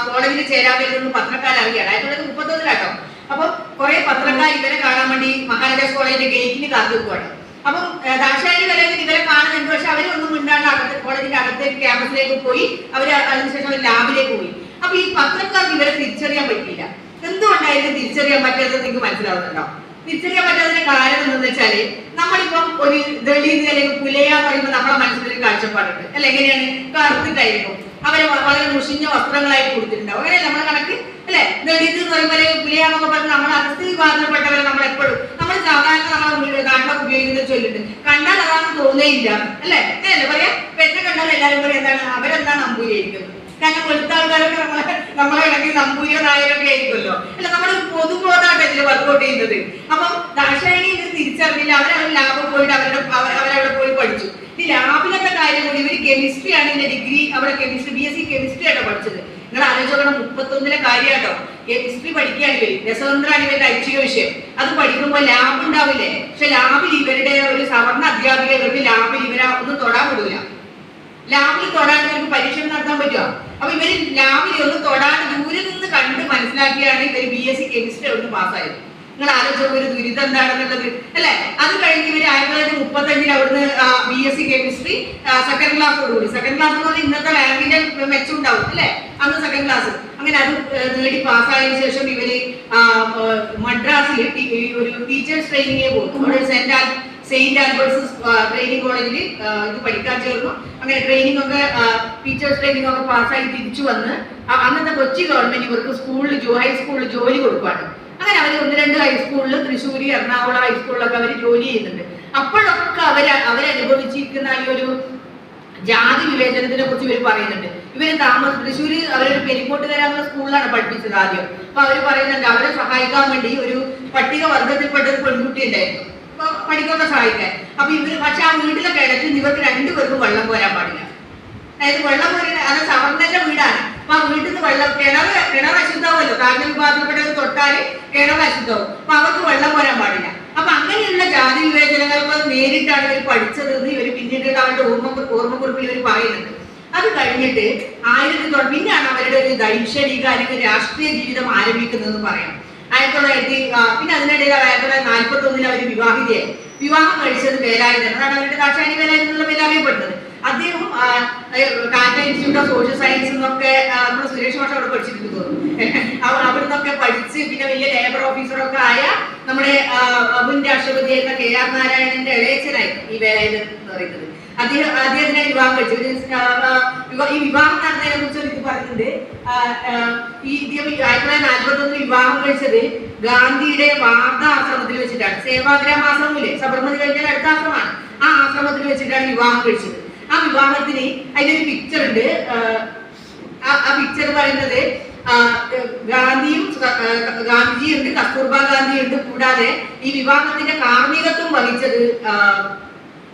കോളേജിൽ ചേരാൻ വരുന്നത് പത്രക്കാർ അറിയാണ്. 1931 അപ്പൊ കുറെ പത്രക്കാർ ഇവരെ കാണാൻ വേണ്ടി മഹാരാജാസ് കോളേജിന്റെ ഗേറ്റിന് കാത്തിരിക്കുവാണ്. അപ്പം ദാക്ഷായണി വേലായുധൻ ഇവരെ കാണുന്നുണ്ട്. പക്ഷെ അവരൊന്നും മിണ്ടാണ്ട് കോളേജിന്റെ അകത്തേക്ക് ക്യാമ്പസിലേക്ക് പോയി. അവര് അതിനുശേഷം അവർ ലാബിലേക്ക് പോയി. അപ്പൊ ഈ പത്രക്കാർക്ക് ഇവരെ തിരിച്ചറിയാൻ പറ്റിയില്ല. എന്തുകൊണ്ടായിരിക്കും തിരിച്ചറിയാൻ പറ്റാത്തത് നിങ്ങൾക്ക് മനസ്സിലാവുന്നുണ്ടോ? തിരിച്ചറിയാൻ പറ്റാത്തതിന്റെ കാരണം എന്താണെന്ന് വെച്ചാല്, നമ്മളിപ്പം ഒരു ദളിത് അല്ലെങ്കിൽ പുലയ പറയുമ്പോൾ നമ്മളെ മനസ്സിലൊരു കാഴ്ചപ്പാടുണ്ട് അല്ലെ. എങ്ങനെയാണ്? കറുത്തിട്ടായിരിക്കും, അവരെ വളരെ മുഷിഞ്ഞ വസ്ത്രങ്ങളായിട്ട് കൊടുത്തിട്ടുണ്ടാവും. അങ്ങനെ നമ്മളെ കണക്ക് അല്ലെ. ദളിത് എന്ന് പറയുമ്പോൾ പുലയ എന്നൊക്കെ പറഞ്ഞ് നമ്മളെ അഗസ്ത്യ വിഭാഗത്തിൽപ്പെട്ടവരെ നമ്മളെപ്പോഴും നമ്മൾ സാധാരണ നമ്മളെ നാട്ടിലൊക്കെ ഉപയോഗിക്കുന്ന ചൊല്ലുണ്ട്, കണ്ടാൽ അതാണെന്ന് തോന്നേയില്ല അല്ലെ. അങ്ങനെയല്ലേ പറയാ? പെട്ടെന്ന് കണ്ടാൽ എല്ലാവരും പറയും എന്താണ്, അവരെന്താണ് നമ്പൂരിയായിരിക്കുന്നത്. കാരണം വെളുത്ത ആൾക്കാരൊക്കെ നമ്മളെ ഇടയ്ക്ക് നമ്പൂരിയോ നായരൊക്കെ ആയിരിക്കുമല്ലോ അല്ല. നമ്മൾ പൊതുബോധമായിട്ട് ഇതിൽ വർക്ക്ഔട്ട് ചെയ്യുന്നത്. അപ്പം ദാക്ഷായണി ഇത് തിരിച്ചറിഞ്ഞില്ല. അവരവർ ലാബിൽ പോയിട്ട് അവരവിടെ പോയി പഠിച്ചു. ഈ ലാബിലത്തെ കാര്യം കൂടി, ഇവർ കെമിസ്ട്രി ആണ് ഇതിന്റെ ഡിഗ്രി, അവിടെ കെമിസ്ട്രി BSc കെമിസ്ട്രി ആട്ടോ പഠിച്ചത്. നിങ്ങൾ ആലോചിക്കണം, 31 കാര്യാട്ടോ. കെമിസ്ട്രി പഠിക്കുകയാണ് ഇവര്. രസതന്ത്രമാണ് ഇവരുടെ ഐച്ഛിക വിഷയം. അത് പഠിക്കുമ്പോൾ ലാബ് ഉണ്ടാവില്ലേ? പക്ഷെ ലാബിൽ ഇവരുടെ ഒരു സവർണ്ണ അധ്യാപിക ഇവർക്ക് ലാബിൽ ഇവരെ ഒന്നും തൊടാൻ വിടൂല. ലാബിൽ തൊടാണ്ട് ഇവർക്ക് പരീക്ഷ നടത്താൻ പറ്റുമോ? അപ്പൊ ഇവര് ലാബിൽ ഒന്ന് തൊടാണ്ട് ദൂരെ നിന്ന് കണ്ട് മനസ്സിലാക്കിയാണ് ഇവര് BSc കെമിസ്ട്രി ഒന്ന് പാസ്സായത്. നിങ്ങൾ ആലോചിച്ച ഒരു ദുരിതം എന്താണെന്നുള്ളത് അല്ലെ. അത് കഴിഞ്ഞ് ഇവര് 1935 അവിടുന്ന് BSc കെമിസ്ട്രി സെക്കൻഡ് ക്ലാസ്സോടുകൂടി, സെക്കൻഡ് ക്ലാസ് എന്ന് പറഞ്ഞാൽ ഇന്നത്തെ റാങ്കിന്റെ മെച്ചം ഉണ്ടാവും അല്ലെ, അന്ന് സെക്കൻഡ് ക്ലാസ്. അങ്ങനെ അത് നേടി പാസ്സായതിനു ശേഷം ഇവര് മദ്രാസിൽ ഒരു ടീച്ചേഴ്സ് ട്രെയിനിങ്ങിന് പോകും. അവിടെ സെയിന്റ് ആൽബർട്ട്സ് ട്രെയിനിങ് കോളേജിൽ ഇത് പഠിക്കാൻ ചേർന്നു. അങ്ങനെ ട്രെയിനിങ് ഒക്കെ ടീച്ചേഴ്സ് ട്രെയിനിങ് ഒക്കെ പാസ്സായി തിരിച്ചു വന്ന് അന്നത്തെ കൊച്ചി ഗവൺമെന്റ് ഇവർക്ക് സ്കൂളിൽ ഹൈസ്കൂളിൽ ജോലി കൊടുക്കുകയാണ്. അങ്ങനെ അവർ 1-2 ഹൈസ്കൂളിൽ, തൃശ്ശൂര്, എറണാകുളം ഹൈസ്കൂളിലൊക്കെ അവർ ജോലി ചെയ്യുന്നുണ്ട്. അപ്പോഴൊക്കെ അവരനുഭവിച്ചിരിക്കുന്ന ഈ ഒരു ജാതി വിവേചനത്തിനെ കുറിച്ച് ഇവർ പറയുന്നുണ്ട്. ഇവര് തൃശ്ശൂര് അവരൊരു പെരിക്കോട്ടുകര എന്ന സ്കൂളിലാണ് പഠിപ്പിച്ചത് ആദ്യം. അപ്പൊ അവര് പറയുന്നുണ്ട്, അവരെ സഹായിക്കാൻ വേണ്ടി ഒരു പട്ടിക വർഗത്തിൽപ്പെട്ട ഒരു പെൺകുട്ടി ഉണ്ടായിരുന്നു പഠിക്കൊക്കെ സഹായിക്കാൻ. അപ്പൊ ഇവര് പക്ഷെ ആ വീട്ടിലെ കിണറ്റിൽ ഇവർക്ക് 2 പേർക്കും വെള്ളം പോരാൻ പാടില്ല. അതായത് വെള്ളം പോരുന്ന അത് സവർണ്ണന്റെ വീടാണ്. അപ്പൊ ആ വീട്ടിൽ നിന്ന് വെള്ളം കിണർ അശുദ്ധാവുമല്ലോ, താഴ്ന്ന വിഭാഗത്തിൽപ്പെട്ടത് തൊട്ടാല് കിണർ അശുദ്ധാവും. അപ്പൊ അവർക്ക് വെള്ളം പോരാൻ പാടില്ല. അപ്പൊ അങ്ങനെയുള്ള ജാതി വിവേചനങ്ങൾക്ക് നേരിട്ടാണ് ഇവർ പഠിച്ചത് എന്ന് ഇവർ പിന്നീട് അവരുടെ ഓർമ്മക്കുറിപ്പിൽ ഇവർ പറയുന്നുണ്ട്. അത് കഴിഞ്ഞിട്ട് പിന്നെയാണ് അവരുടെ ഒരു ദൈക്ഷണിക അല്ലെങ്കിൽ രാഷ്ട്രീയ ജീവിതം ആരംഭിക്കുന്നതെന്ന് പറയാം. 1900 പിന്നെ അതിനിടയിൽ 1941 അവർ വിവാഹിതയായി. വിവാഹം കഴിച്ചത് വേലായുധൻ, അതാണ് അവരുടെ ദാക്ഷായണി വേലായുധൻ എന്നുള്ള പേര് അറിയപ്പെടുന്നത്. അദ്ദേഹം Tata institute of social science എന്നൊക്കെ നമ്മുടെ സുരേഷ് മാഷ് അവിടെ പഠിച്ചിട്ടുണ്ട് തോന്നുന്നു. അവിടെ നിന്നൊക്കെ പഠിച്ച് പിന്നെ വലിയ ലേബർ ഓഫീസറൊക്കെ ആയ നമ്മുടെ മുൻ രാഷ്ട്രപതിയായിരുന്ന KR നാരായണന്റെ ഇളയച്ചനായിരുന്നു ഈ വേലായുധൻ എന്ന് പറയുന്നത്. അദ്ദേഹത്തിനെ വിവാഹം കഴിച്ചു. ഈ വിവാഹം നടന്നതിനെ കുറിച്ച് ഇത് പറയുന്നുണ്ട്. ഈ 1941 വിവാഹം കഴിച്ചത് ഗാന്ധിയുടെ വാർദ്ധ ആശ്രമത്തിൽ വെച്ചിട്ടാണ്. സേവാഗ്രാം ആശ്രമമില്ലേ, സബർമതി കഴിഞ്ഞാൽ അടുത്ത ആശ്രമമാണ്. ആ ആശ്രമത്തിൽ വെച്ചിട്ടാണ് വിവാഹം കഴിച്ചത്. ആ വിവാഹത്തിന് അതിലൊരു പിക്ചർ ഉണ്ട്. ആ പിക്ചർ പറയുന്നത് ഗാന്ധിജിയുണ്ട്, കസ്തൂർബ ഗാന്ധിയുണ്ട്. കൂടാതെ ഈ വിവാഹത്തിന്റെ കാർമ്മികത്വം വഹിച്ചത്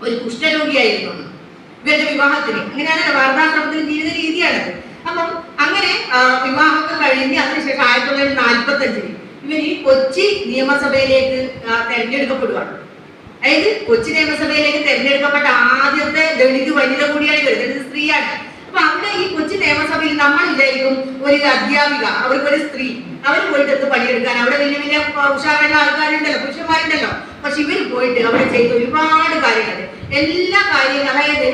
ഒരു കുഷ്ഠരോഗിയായിരുന്നു ഇവരുടെ വിവാഹത്തിന്. അങ്ങനെയാണ് വാർത്താശ്രമത്തിന്റെ ജീവിത രീതിയാണത്. അപ്പം അങ്ങനെ വിവാഹമൊക്കെ കഴിഞ്ഞ് അതിനുശേഷം 1945 ഇവര് കൊച്ചി നിയമസഭയിലേക്ക് തെരഞ്ഞെടുക്കപ്പെടുകയാണ്. അതായത് കൊച്ചി നിയമസഭയിലേക്ക് തെരഞ്ഞെടുക്കപ്പെട്ട ആദ്യത്തെ ദളിത് വനിത കൂടിയാണ് ഇവർ, ദളിത് സ്ത്രീയാണ്. അപ്പൊ അവിടെ ഈ കൊച്ചി നിയമസഭയിൽ നമ്മൾ വിചാരിക്കും ഒരു അധ്യാപിക, അവർക്കൊരു സ്ത്രീ, അവർ പോയിട്ട് എന്ത് പണിയെടുക്കാൻ, അവിടെ വലിയ വലിയ ഉഷാറുള്ള ആൾക്കാരുണ്ടല്ലോ, പുരുഷന്മാരുണ്ടല്ലോ. പക്ഷെ ഇവർ പോയിട്ട് അവിടെ ചെയ്ത ഒരുപാട് കാര്യങ്ങൾ, എല്ലാ കാര്യങ്ങളും, അതായത്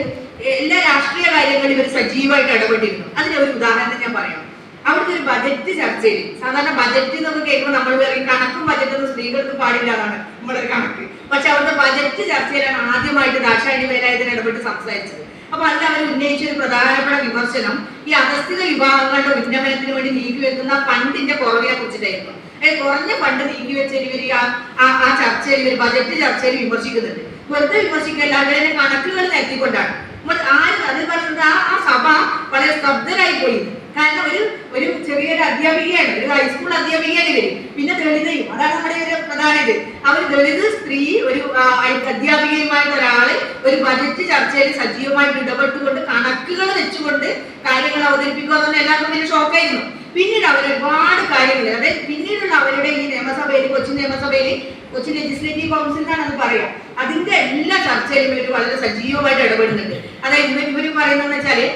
എല്ലാ രാഷ്ട്രീയ കാര്യങ്ങളും ഇവർ സജീവമായിട്ട് ഇടപെട്ടിരുന്നു. അതിനൊരു ഉദാഹരണം ഞാൻ പറയാം. അവിടുത്തെ ഒരു ബജറ്റ് ചർച്ചയിൽ, സാധാരണ ബജറ്റ് എന്നൊക്കെ കേൾക്കുമ്പോൾ നമ്മൾ പറയും കണക്കും ബജറ്റൊന്നും സ്ത്രീകൾക്ക് പാടില്ല എന്നാണ് നമ്മളൊരു കണക്ക്. പക്ഷെ അവിടുത്തെ ബജറ്റ് ചർച്ചയിലാണ് ആദ്യമായിട്ട് ദാക്ഷായണി വേലായുധൻ ഇടപെട്ട് സംസാരിച്ചത്. അപ്പൊ അതിൽ അവർ ഉന്നയിച്ച ഒരു പ്രധാനപ്പെട്ട വിമർശനം ഈ അധസ്ഥിത വിഭാഗങ്ങളുടെ ഉന്നമനത്തിന് വേണ്ടി നീക്കിവെക്കുന്ന ഫണ്ടിന്റെ കുറവിനെ കുറിച്ചിട്ടായിരുന്നു. കുറഞ്ഞ ഫണ്ട് നീക്കിവെച്ചതിൽ ഇവർ ആ ചർച്ചയിൽ, ഇവർ ബജറ്റ് ചർച്ചയിൽ വിമർശിക്കുന്നുണ്ട്. വെറുതെ വിമർശിക്കല്ല, അവരെ കണക്കുകൾ നിരത്തിക്കൊണ്ടാണ്. അത് പറയുന്നത് ആ സഭ വളരെ സ്തബ്ധരായി പോയി. കാരണം ഒരു ചെറിയൊരു അധ്യാപികയാണ്, ഒരു ഹൈസ്കൂൾ അധ്യാപികയാണ് ഇവര്. പിന്നെ ദളിതയും, അതാണ് നമ്മുടെ ഒരു പ്രധാന ഇത്. അവർ ദളിത് സ്ത്രീ ഒരു അധ്യാപികയുമായിട്ട് ഒരാള് ഒരു ബജറ്റ് ചർച്ചയിൽ സജീവമായിട്ട് ഇടപെട്ടുകൊണ്ട് കണക്കുകൾ വെച്ചുകൊണ്ട് കാര്യങ്ങൾ അവതരിപ്പിക്കുക എന്ന് പറഞ്ഞാൽ എല്ലാവർക്കും വലിയ ഷോക്കായിരുന്നു. പിന്നീട് അവർ ഒരുപാട് കാര്യങ്ങൾ, അതായത് പിന്നീടുള്ള അവരുടെ ഈ നിയമസഭയിൽ, കൊച്ചി ലെജിസ്ലേറ്റീവ് കൗൺസിൽ എന്നാണ് അത് പറയാം, അതിന്റെ എല്ലാ ചർച്ചയിലും ഇവർ വളരെ സജീവമായിട്ട് ഇടപെടുന്നുണ്ട്. അതായത് ഇവർ പറയുന്നതെന്ന് വെച്ചാല്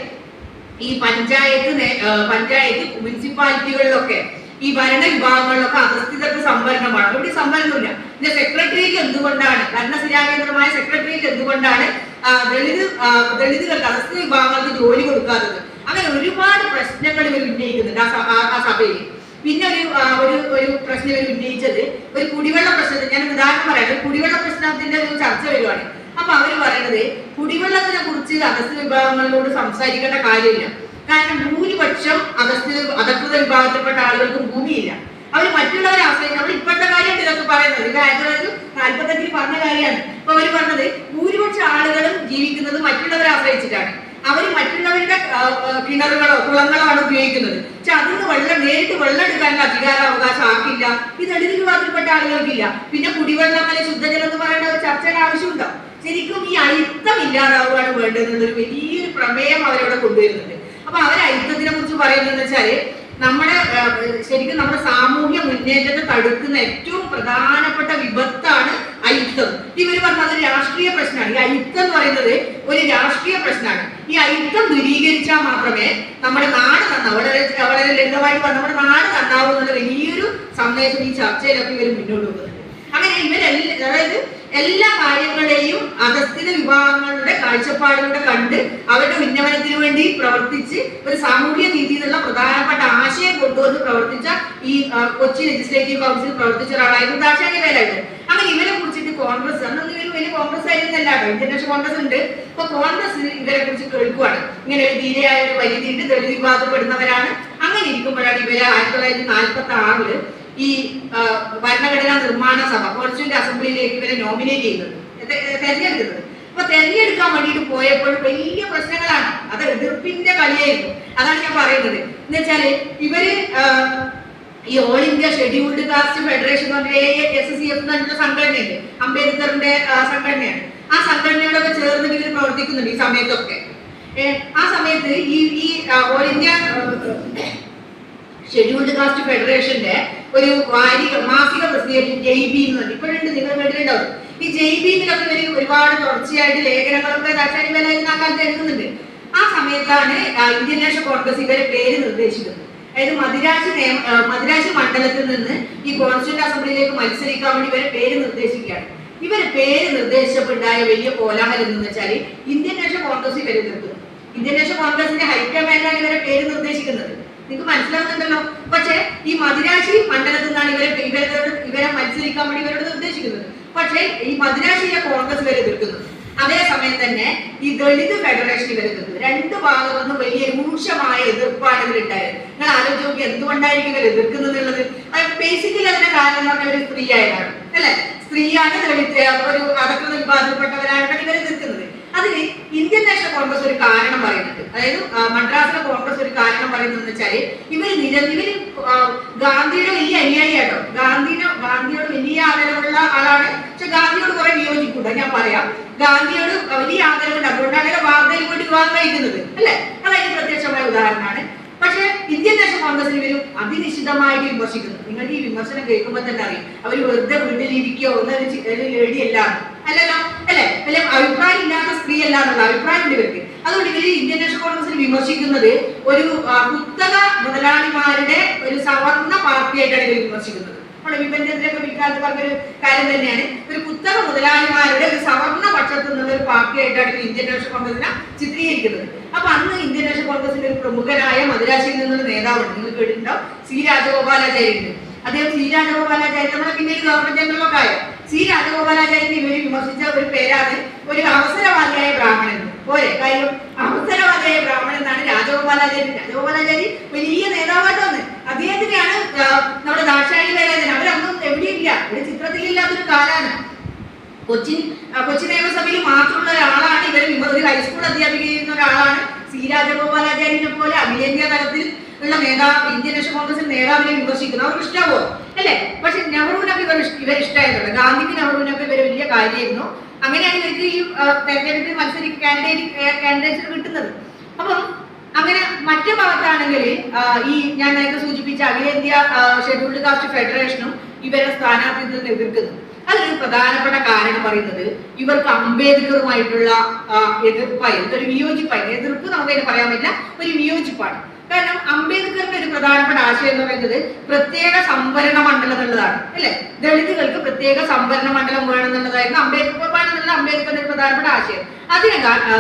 ഈ പഞ്ചായത്ത് മുനിസിപ്പാലിറ്റികളിലൊക്കെ ഈ ഭരണ വിഭാഗങ്ങളിലൊക്കെ അധസ്ഥിതർക്ക് സംവരണമാണ്. ഇവിടെ സംവരണമില്ല. പിന്നെ സെക്രട്ടറിക്ക് എന്തുകൊണ്ടാണ്, ഭരണസിരാകേന്ദ്രമായ സെക്രട്ടറിക്ക് എന്തുകൊണ്ടാണ് ദളിതുകൾക്ക് അധസ്ഥിത വിഭാഗങ്ങൾക്ക് ജോലി കൊടുക്കാത്തത്? അങ്ങനെ ഒരുപാട് പ്രശ്നങ്ങൾ ഇവർ ഉന്നയിക്കുന്നുണ്ട് ആ സഭയിൽ. പിന്നെ ഒരു പ്രശ്നം ഇവർ ഉന്നയിച്ചത് ഒരു കുടിവെള്ള പ്രശ്നത്തിൽ, ഞാൻ ഉദാഹരണം പറയാം, ഒരു കുടിവെള്ള പ്രശ്നത്തിന്റെ ഒരു ചർച്ച വരുവാണ്. അപ്പൊ അവര് പറയുന്നത് കുടിവെള്ളത്തിനെ കുറിച്ച് അധസ്ഥിത വിഭാഗങ്ങളോട് സംസാരിക്കേണ്ട കാര്യമില്ല. കാരണം ഭൂരിപക്ഷം അധകൃത വിഭാഗത്തിൽപ്പെട്ട ആളുകൾക്ക് ഭൂമിയില്ല. അവർ മറ്റുള്ളവരെ ആശ്രയിക്കും. അവർ ഇപ്പോഴത്തെ കാര്യമാണ് ഇതൊക്കെ പറയുന്നത്. ഇത് 1945 പറഞ്ഞ കാര്യമാണ്. അപ്പൊ അവര് പറഞ്ഞത് ഭൂരിപക്ഷം ആളുകളും ജീവിക്കുന്നത് മറ്റുള്ളവരെ ആശ്രയിച്ചിട്ടാണ്. അവർ മറ്റുള്ളവരുടെ കിണറുകളോ കുളങ്ങളോ ആണ് ഉപയോഗിക്കുന്നത്. പക്ഷെ അതിൽ നിന്ന് നേരിട്ട് വെള്ളം എടുക്കാനുള്ള അധികാരാവകാശം ആക്കില്ല. ഇത് ദളിത് വിഭാഗത്തിൽപ്പെട്ട ആളുകൾക്കില്ല. പിന്നെ കുടിവെള്ളം, അങ്ങനെ ശുദ്ധജലം എന്ന് പറയേണ്ട ഒരു ചർച്ചയുടെ ആവശ്യമുണ്ടോ? ശരിക്കും ഈ അയിത്തം ഇല്ലാതാവുകയാണ് വേണ്ടതെന്നുള്ളൊരു വലിയൊരു പ്രമേയം അവരവിടെ കൊണ്ടുവരുന്നുണ്ട്. അപ്പൊ അവർ അയിത്തത്തിനെ കുറിച്ച് പറയുന്നതെന്ന് വെച്ചാല് ശരിക്കും നമ്മുടെ സാമൂഹ്യ മുന്നേറ്റത്തെ തടുക്കുന്ന ഏറ്റവും പ്രധാനപ്പെട്ട വിപത്താണ് അയിത്തം. ഇവർ പറഞ്ഞത് രാഷ്ട്രീയ പ്രശ്നമാണ്. ഈ അയിത്തം എന്ന് പറയുന്നത് ഒരു രാഷ്ട്രീയ പ്രശ്നമാണ്. ഈ അയിത്തം ദൂരീകരിച്ചാൽ മാത്രമേ നമ്മുടെ നാട് നന്നാവൂ. വളരെ ലളിതമായിട്ട് പറഞ്ഞ നമ്മുടെ നാട് നന്നാവൂ എന്നുള്ള വലിയൊരു സന്ദേശം ഈ ചർച്ചയിലൊക്കെ ഇവർ മുന്നോട്ട് വെക്കുന്നുണ്ട്. അങ്ങനെ അതായത് എല്ലാ കാര്യങ്ങളെയും അധസ്ഥിത വിഭാഗങ്ങളുടെ കാഴ്ചപ്പാടുകളുടെ കണ്ട് അവരുടെ ഉന്നമനത്തിന് വേണ്ടി പ്രവർത്തിച്ച് ഒരു സാമൂഹ്യ നീതിയിലുള്ള പ്രധാനപ്പെട്ട ആശയം കൊണ്ടുവന്ന് പ്രവർത്തിച്ച ഈ കൊച്ചി ലെജിസ്ലേറ്റീവ് കൗൺസിൽ പ്രവർത്തിച്ച ഒരാളായിരുന്നു ദാക്ഷായണി വേലായുധൻ. അങ്ങനെ ഇവരെ കുറിച്ചിട്ട് കോൺഗ്രസ്, അന്നൊന്നും ഇവർ വലിയ കോൺഗ്രസ് ആയിരുന്നല്ല, ഇന്ത്യൻ നാഷണൽ കോൺഗ്രസ് ഉണ്ട്. അപ്പൊ കോൺഗ്രസ് ഇവരെ കുറിച്ച് കേൾക്കുവാണ്. ഇങ്ങനെ ഒരു ധീരയായ ഒരു പരിധിയിട്ട് ദളിത് വിഭാഗപ്പെടുന്നവരാണ്. അങ്ങനെ ഇരിക്കുമ്പോഴാണ് ഇവരെ 1946 ഈ ഭരണഘടനാ നിർമ്മാണ സഭ കോൺസ്റ്റിറ്റ്യൂന്റ് അസംബ്ലിയിലേക്ക് ഇവരെ നോമിനേറ്റ് ചെയ്യുന്നത്, തെരഞ്ഞെടുക്കുന്നത്. അപ്പൊ തെരഞ്ഞെടുക്കാൻ വേണ്ടിയിട്ട് പോയപ്പോൾ വലിയ പ്രശ്നങ്ങളാണ്. അത് എതിർപ്പിന്റെ കളിയായിരുന്നു. അതാണ് ഞാൻ പറയുന്നത്. എന്ന് വെച്ചാല് ഇവര് ഈ all India scheduled caste federation എന്ന് പറഞ്ഞ ASCF എന്ന് പറഞ്ഞ സംഘടനയുണ്ട്, അംബേദ്കറിന്റെ സംഘടനയാണ്. ആ സംഘടനയോടൊക്കെ ചേർന്ന് ഇവർ പ്രവർത്തിക്കുന്നുണ്ട് ഈ സമയത്തൊക്കെ. ആ സമയത്ത് ഈ ഓൾ ഇന്ത്യ ഷെഡ്യൂൾഡ് കാസ്റ്റ് ഫെഡറേഷന്റെ ഒരു മാസിക പ്രസിദ്ധീകരിച്ചു JB എന്ന് പറഞ്ഞു. ഇപ്പോഴുണ്ട്, നിങ്ങൾ കേട്ടിട്ടുണ്ടാവും. ഈ JB-യിലൊക്കെ ഇവർ ഒരുപാട് തുടർച്ചയായിട്ട് ലേഖനങ്ങളൊക്കെ ദാക്ഷായണി വേലായുധൻ ആ കാലത്ത് എഴുതുന്നുണ്ട്. ആ സമയത്താണ് ഇന്ത്യൻ നാഷണൽ കോൺഗ്രസ് ഇവരെ പേര് നിർദ്ദേശിക്കുന്നത്. അതായത് മദിരാശി മണ്ഡലത്തിൽ നിന്ന് ഈ കോൺസ്റ്റിറ്റ്യൂന്റ് അസംബ്ലിയിലേക്ക് മത്സരിക്കാൻ വേണ്ടി ഇവരെ പേര് നിർദ്ദേശിക്കുകയാണ്. ഇവരെ പേര് നിർദ്ദേശിച്ചപ്പോണ്ടായ വലിയ കോലാഹലം എന്ന് വെച്ചാൽ ഇന്ത്യൻ നാഷണൽ കോൺഗ്രസ് ഇവരെ നിർത്തുന്നു. ഇന്ത്യൻ നാഷണൽ കോൺഗ്രസിന്റെ ഹൈക്കമാൻഡാണ് ഇവരെ പേര് നിർദ്ദേശിക്കുന്നത്. നിങ്ങൾക്ക് മനസ്സിലാവുന്നുണ്ടല്ലോ. പക്ഷെ ഈ മദിരാശി മണ്ഡലത്തിൽ നിന്നാണ് ഇവരെ മത്സരിക്കാൻ വേണ്ടി ഇവരോട് നിർദ്ദേശിക്കുന്നത്. പക്ഷെ ഈ മദിരാശിയിലെ കോൺഗ്രസ് ഇവരെ എതിർക്കുന്നു. അതേസമയം തന്നെ ഈ ദളിത് ഫെഡറേഷൻ ഇവരെ എതിർക്കുന്നു. രണ്ട് ഭാഗത്തുനിന്നും വലിയ രൂക്ഷമായ എതിർപ്പാണ് ഇവരുണ്ടായത്. നിങ്ങൾ ആലോചിച്ച് നോക്കി എന്തുകൊണ്ടായിരിക്കും ഇവർ എതിർക്കുന്നത് എന്നുള്ളത്. ബേസിക്കലി അതിന്റെ കാരണം എന്ന് പറഞ്ഞാൽ ഒരു സ്ത്രീ ആയതാണ്, അല്ലെ? സ്ത്രീയാണ് ഒരു അടക്കുന്ന വിഭാഗത്തിൽപ്പെട്ടവരായിട്ടാണ് ഇവരെ എതിർക്കുന്നത്. അതിന് ഇന്ത്യൻ നാഷണൽ കോൺഗ്രസ് ഒരു കാരണം പറയുന്നുണ്ട്. അതായത് മദ്രാസിലെ കോൺഗ്രസ് ഒരു കാരണം പറയുന്നത് വെച്ചാല് ഇവര് ഗാന്ധിയുടെ വലിയ അനുയായിയാട്ടോ. ഗാന്ധിയോട് വലിയ ആദരവുള്ള ആളാണ്. പക്ഷെ ഗാന്ധിയോട് കുറെ വിയോജിക്കൂട്ട. ഞാൻ പറയാം, ഗാന്ധിയോട് വലിയ ആദരവുണ്ട്. അതുകൊണ്ടാണ് വാർത്തയിൽ പോയിട്ട് വിവാഹം കഴിക്കുന്നത്, അല്ലെ? അതതിന് പ്രത്യക്ഷമായ ഉദാഹരണമാണ്. പക്ഷെ ഇന്ത്യൻ നാഷണൽ കോൺഗ്രസിൽ ഇവരും അതിനിശ്ചിതമായിട്ട് വിമർശിക്കുന്നു. നിങ്ങൾക്ക് ഈ വിമർശനം കേൾക്കുമ്പോൾ തന്നെ അറിയും അവർ വെറുതെ വീട്ടിലിരിക്കോ എന്നൊരു ലേഡിയല്ല, അല്ലല്ലോ, അല്ലെ? അല്ലെ, അഭിപ്രായം ഇല്ലാത്ത സ്ത്രീ അല്ല എന്നുള്ള അഭിപ്രായം ഇവർക്ക്. അതുകൊണ്ട് ഇവര് ഇന്ത്യൻ നാഷണൽ കോൺഗ്രസിൽ വിമർശിക്കുന്നത് ഒരു കുത്തക മുതലാളിമാരുടെ ഒരു സവർണ പാർട്ടിയായിട്ടാണ് ഇവർ വിമർശിക്കുന്നത്. നമ്മുടെ വിപഞ്ചന്ദ്രൊക്കെ പിൽക്കാലത്ത് പറഞ്ഞൊരു കാര്യം തന്നെയാണ്. ഒരു കുത്തക മുതലാളിമാരുടെ ഒരു സവർണ പക്ഷത്തു നിന്നുള്ള ഒരു പാർട്ടിയായിട്ടാണ് ഇവർ ഇന്ത്യൻ നാഷണൽ കോൺഗ്രസിനെ ചിത്രീകരിക്കുന്നത്. അപ്പൊ അന്ന് ഇന്ത്യൻ നാഷണൽ കോൺഗ്രസിന്റെ ഒരു പ്രമുഖനായ മദിരാശിയിൽ നിന്നുള്ള നേതാവുണ്ട്, നിങ്ങൾ കേട്ടിട്ടുണ്ടോ, C. രാജഗോപാലാചാരി ഉണ്ട്. അദ്ദേഹം C. രാജഗോപാലാചാരി നമ്മളെ പിന്നീട് ഗവർണർ ജനറലൊക്കെ ആയ സി രാജഗോപാലാചാര്യനെ ഇവര് വിമർശിച്ച ഒരു പേരാണ് ഒരു അവസരവാദിയായ ബ്രാഹ്മണൻ. പോരെ കാര്യം, അവസരവാദിയായ ബ്രാഹ്മണൻ എന്നാണ് രാജഗോപാലാചാരി. രാജഗോപാലാചാരി വലിയ നേതാവായിട്ട് വന്ന് അദ്ദേഹത്തിനെയാണ് നമ്മുടെ ദാക്ഷായണി വേലായുധൻ. അവരൊന്നും എവിടെയില്ല, ഇവിടെ ചിത്രത്തിലില്ലാത്തൊരു കാലാണ്. കൊച്ചി നിയമസഭയിൽ മാത്രമുള്ള ഒരാളാണ് ഇവരെ ഒരു ഹൈസ്കൂൾ അധ്യാപിക ചെയ്യുന്ന ഒരാളാണ് സി രാജഗോപാലാചാര്യനെ പോലെ അഖിലേന്ത്യാ തലത്തിൽ ഉള്ള നേതാവ്, ഇന്ത്യൻ നാഷണൽ കോൺഗ്രസിന്റെ നേതാവിനെ വിമർശിക്കുന്നു. അവർക്ക് ഇഷ്ടാവോ അല്ലെ? പക്ഷെ നെഹ്റുവിനൊക്കെ ഇവർ ഇഷ്ടമായിട്ടുണ്ട്. ഗാന്ധിക്ക് നെഹ്റുവിനൊക്കെ ഇവർ വലിയ കാര്യമായിരുന്നു. അങ്ങനെയാണ് ഇവർക്ക് ഈ തെരഞ്ഞെടുപ്പിൽ കാൻഡിഡേറ്റ്സിന് കിട്ടുന്നത്. അപ്പം അങ്ങനെ മറ്റു ഭാഗത്താണെങ്കിൽ ഈ ഞാൻ നേരത്തെ സൂചിപ്പിച്ച അഖിലേന്ത്യാ ഷെഡ്യൂൾഡ് കാസ്റ്റ് ഫെഡറേഷനും ഇവരെ സ്ഥാനാർത്ഥിത്വം എതിർക്കുന്നു. അതിനൊരു പ്രധാനപ്പെട്ട കാരണം പറയുന്നത് ഇവർക്ക് അംബേദ്കറുമായിട്ടുള്ള എതിർപ്പായിരുന്നു, ഒരു വിയോജിപ്പായി. എതിർപ്പ് നമുക്കതിന് പറയാൻ പറ്റില്ല, ഒരു വിയോജിപ്പാണ്. കാരണം അംബേദ്കറിന്റെ ഒരു പ്രധാനപ്പെട്ട ആശയം എന്ന് പറയുന്നത് പ്രത്യേക സംവരണ മണ്ഡലം എന്നുള്ളതാണ് അല്ലെ. ദളിതുകൾക്ക് പ്രത്യേക സംവരണ മണ്ഡലം വേണമെന്നുള്ളതായിരുന്നു അംബേദ്കറിന്റെ ഒരു പ്രധാനപ്പെട്ട ആശയം. അതിനെ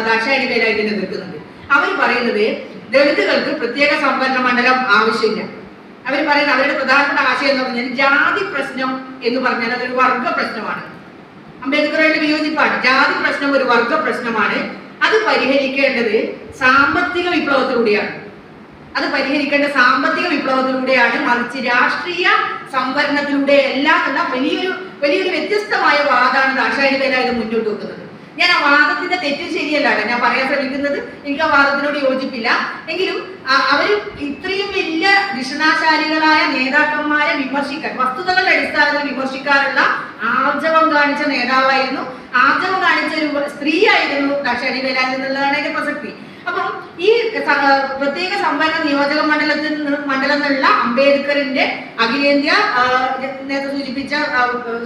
ദാക്ഷായണി വേലായുധൻ എതിർക്കുന്നുണ്ട്. അവർ പറയുന്നത് ദളിതുകൾക്ക് പ്രത്യേക സംവരണ മണ്ഡലം ആവശ്യമില്ല. അവർ പറയുന്നത് അവരുടെ പ്രധാനപ്പെട്ട ആശയം എന്ന് പറഞ്ഞാൽ ജാതി പ്രശ്നം എന്ന് പറഞ്ഞാൽ അതൊരു വർഗ പ്രശ്നമാണ്. അംബേദ്കറുടെ വിയോജിപ്പാണ്. ജാതി പ്രശ്നം ഒരു വർഗ പ്രശ്നമാണ്. അത് പരിഹരിക്കേണ്ടത് സാമ്പത്തിക വിപ്ലവത്തിലൂടെയാണ്. മറിച്ച് രാഷ്ട്രീയ സംവരണത്തിലൂടെ എല്ലാം എന്ന വലിയൊരു വ്യത്യസ്തമായ വാദമാണ് ദാക്ഷായണി വേലായുധൻ മുന്നോട്ട് വെക്കുന്നത്. ഞാൻ ആ വാദത്തിന്റെ തെറ്റും ശരിയല്ലാണ് ഞാൻ പറയാൻ ശ്രമിക്കുന്നത്. എനിക്ക് ആ വാദത്തിനോട് യോജിപ്പില്ല. എങ്കിലും അവർ ഇത്രയും വലിയ വിഷണാശാലികളായ നേതാക്കന്മാരെ വിമർശിക്കാൻ, വസ്തുതകളുടെ അടിസ്ഥാനത്തിൽ വിമർശിക്കാനുള്ള ആർജവം കാണിച്ച നേതാവായിരുന്നു, ആർജവം കാണിച്ച ഒരു സ്ത്രീ ആയിരുന്നു ദാക്ഷായണി വേലായുധൻ എന്നുള്ളതാണ് അതിന്റെ പ്രസക്തി. അപ്പം ഈ പ്രത്യേക സംവരണ നിയോജക മണ്ഡലം എന്നുള്ള അംബേദ്കറിന്റെ അഖിലേന്ത്യാ നേരത്തെ സൂചിപ്പിച്ച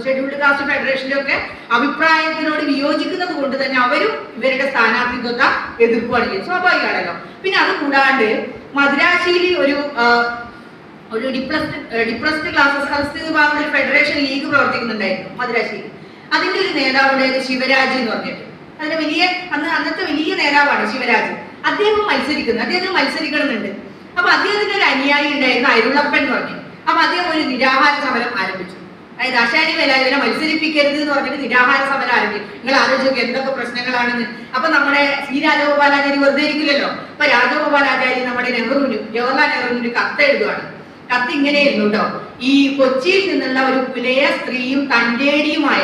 ഷെഡ്യൂൾഡ് കാസ്റ്റ് ഫെഡറേഷന്റെ ഒക്കെ അഭിപ്രായത്തിനോട് വിയോജിക്കുന്നത് കൊണ്ട് തന്നെ അവരും ഇവരുടെ സ്ഥാനാർത്ഥിത്വത്തെ എതിർക്കുകയാണ് ചെയ്യുന്നത്. സ്വാഭാവികമാണല്ലോ. പിന്നെ അത് കൂടാണ്ട് മദ്രാശിയിൽ ഒരു ഡിപ്രസ്ഡ് ക്ലാസസ് പരിസ്ഥിതി വിഭാഗത്തിൽ ഫെഡറേഷൻ ലീഗ് പ്രവർത്തിക്കുന്നുണ്ടായിരുന്നു മദ്രാശിയിൽ. അതിന്റെ ഒരു നേതാവുണ്ടായിരുന്നു ശിവരാജ് എന്ന് പറഞ്ഞിട്ട്. അതിന്റെ അന്നത്തെ വലിയ നേതാവാണ് ശിവരാജ്. അദ്ദേഹത്തിന് മത്സരിക്കണമെന്നുണ്ട്. അപ്പൊ അദ്ദേഹത്തിന്റെ ഒരു അനുയായി ഉണ്ടായിരുന്നു അരുളപ്പൻ എന്ന് പറഞ്ഞു. അപ്പൊ അദ്ദേഹം ഒരു നിരാഹാര സമരം ആരംഭിച്ചു. അതായത് ദാക്ഷായണി വേലായുധനെ മത്സരിപ്പിക്കരുത് എന്ന് പറഞ്ഞിട്ട് നിരാഹാര സമരം ആരംഭിച്ചു. നിങ്ങൾ ആലോചിക്കുക എന്തൊക്കെ പ്രശ്നങ്ങളാണെന്ന്. അപ്പൊ നമ്മുടെ സി രാജഗോപാലാചാരി വെറുതെ ഇരിക്കില്ലല്ലോ. അപ്പൊ രാജഗോപാലാചാരി നമ്മുടെ ജവഹർലാൽ നെഹ്റുവിന് കത്ത് എഴുതുകയാണ്. കത്ത് ഇങ്ങനെയായിരുന്നു കേട്ടോ. ഈ കൊച്ചിയിൽ നിന്നുള്ള ഒരു പുലയ സ്ത്രീയും തന്റേടിയുമായ,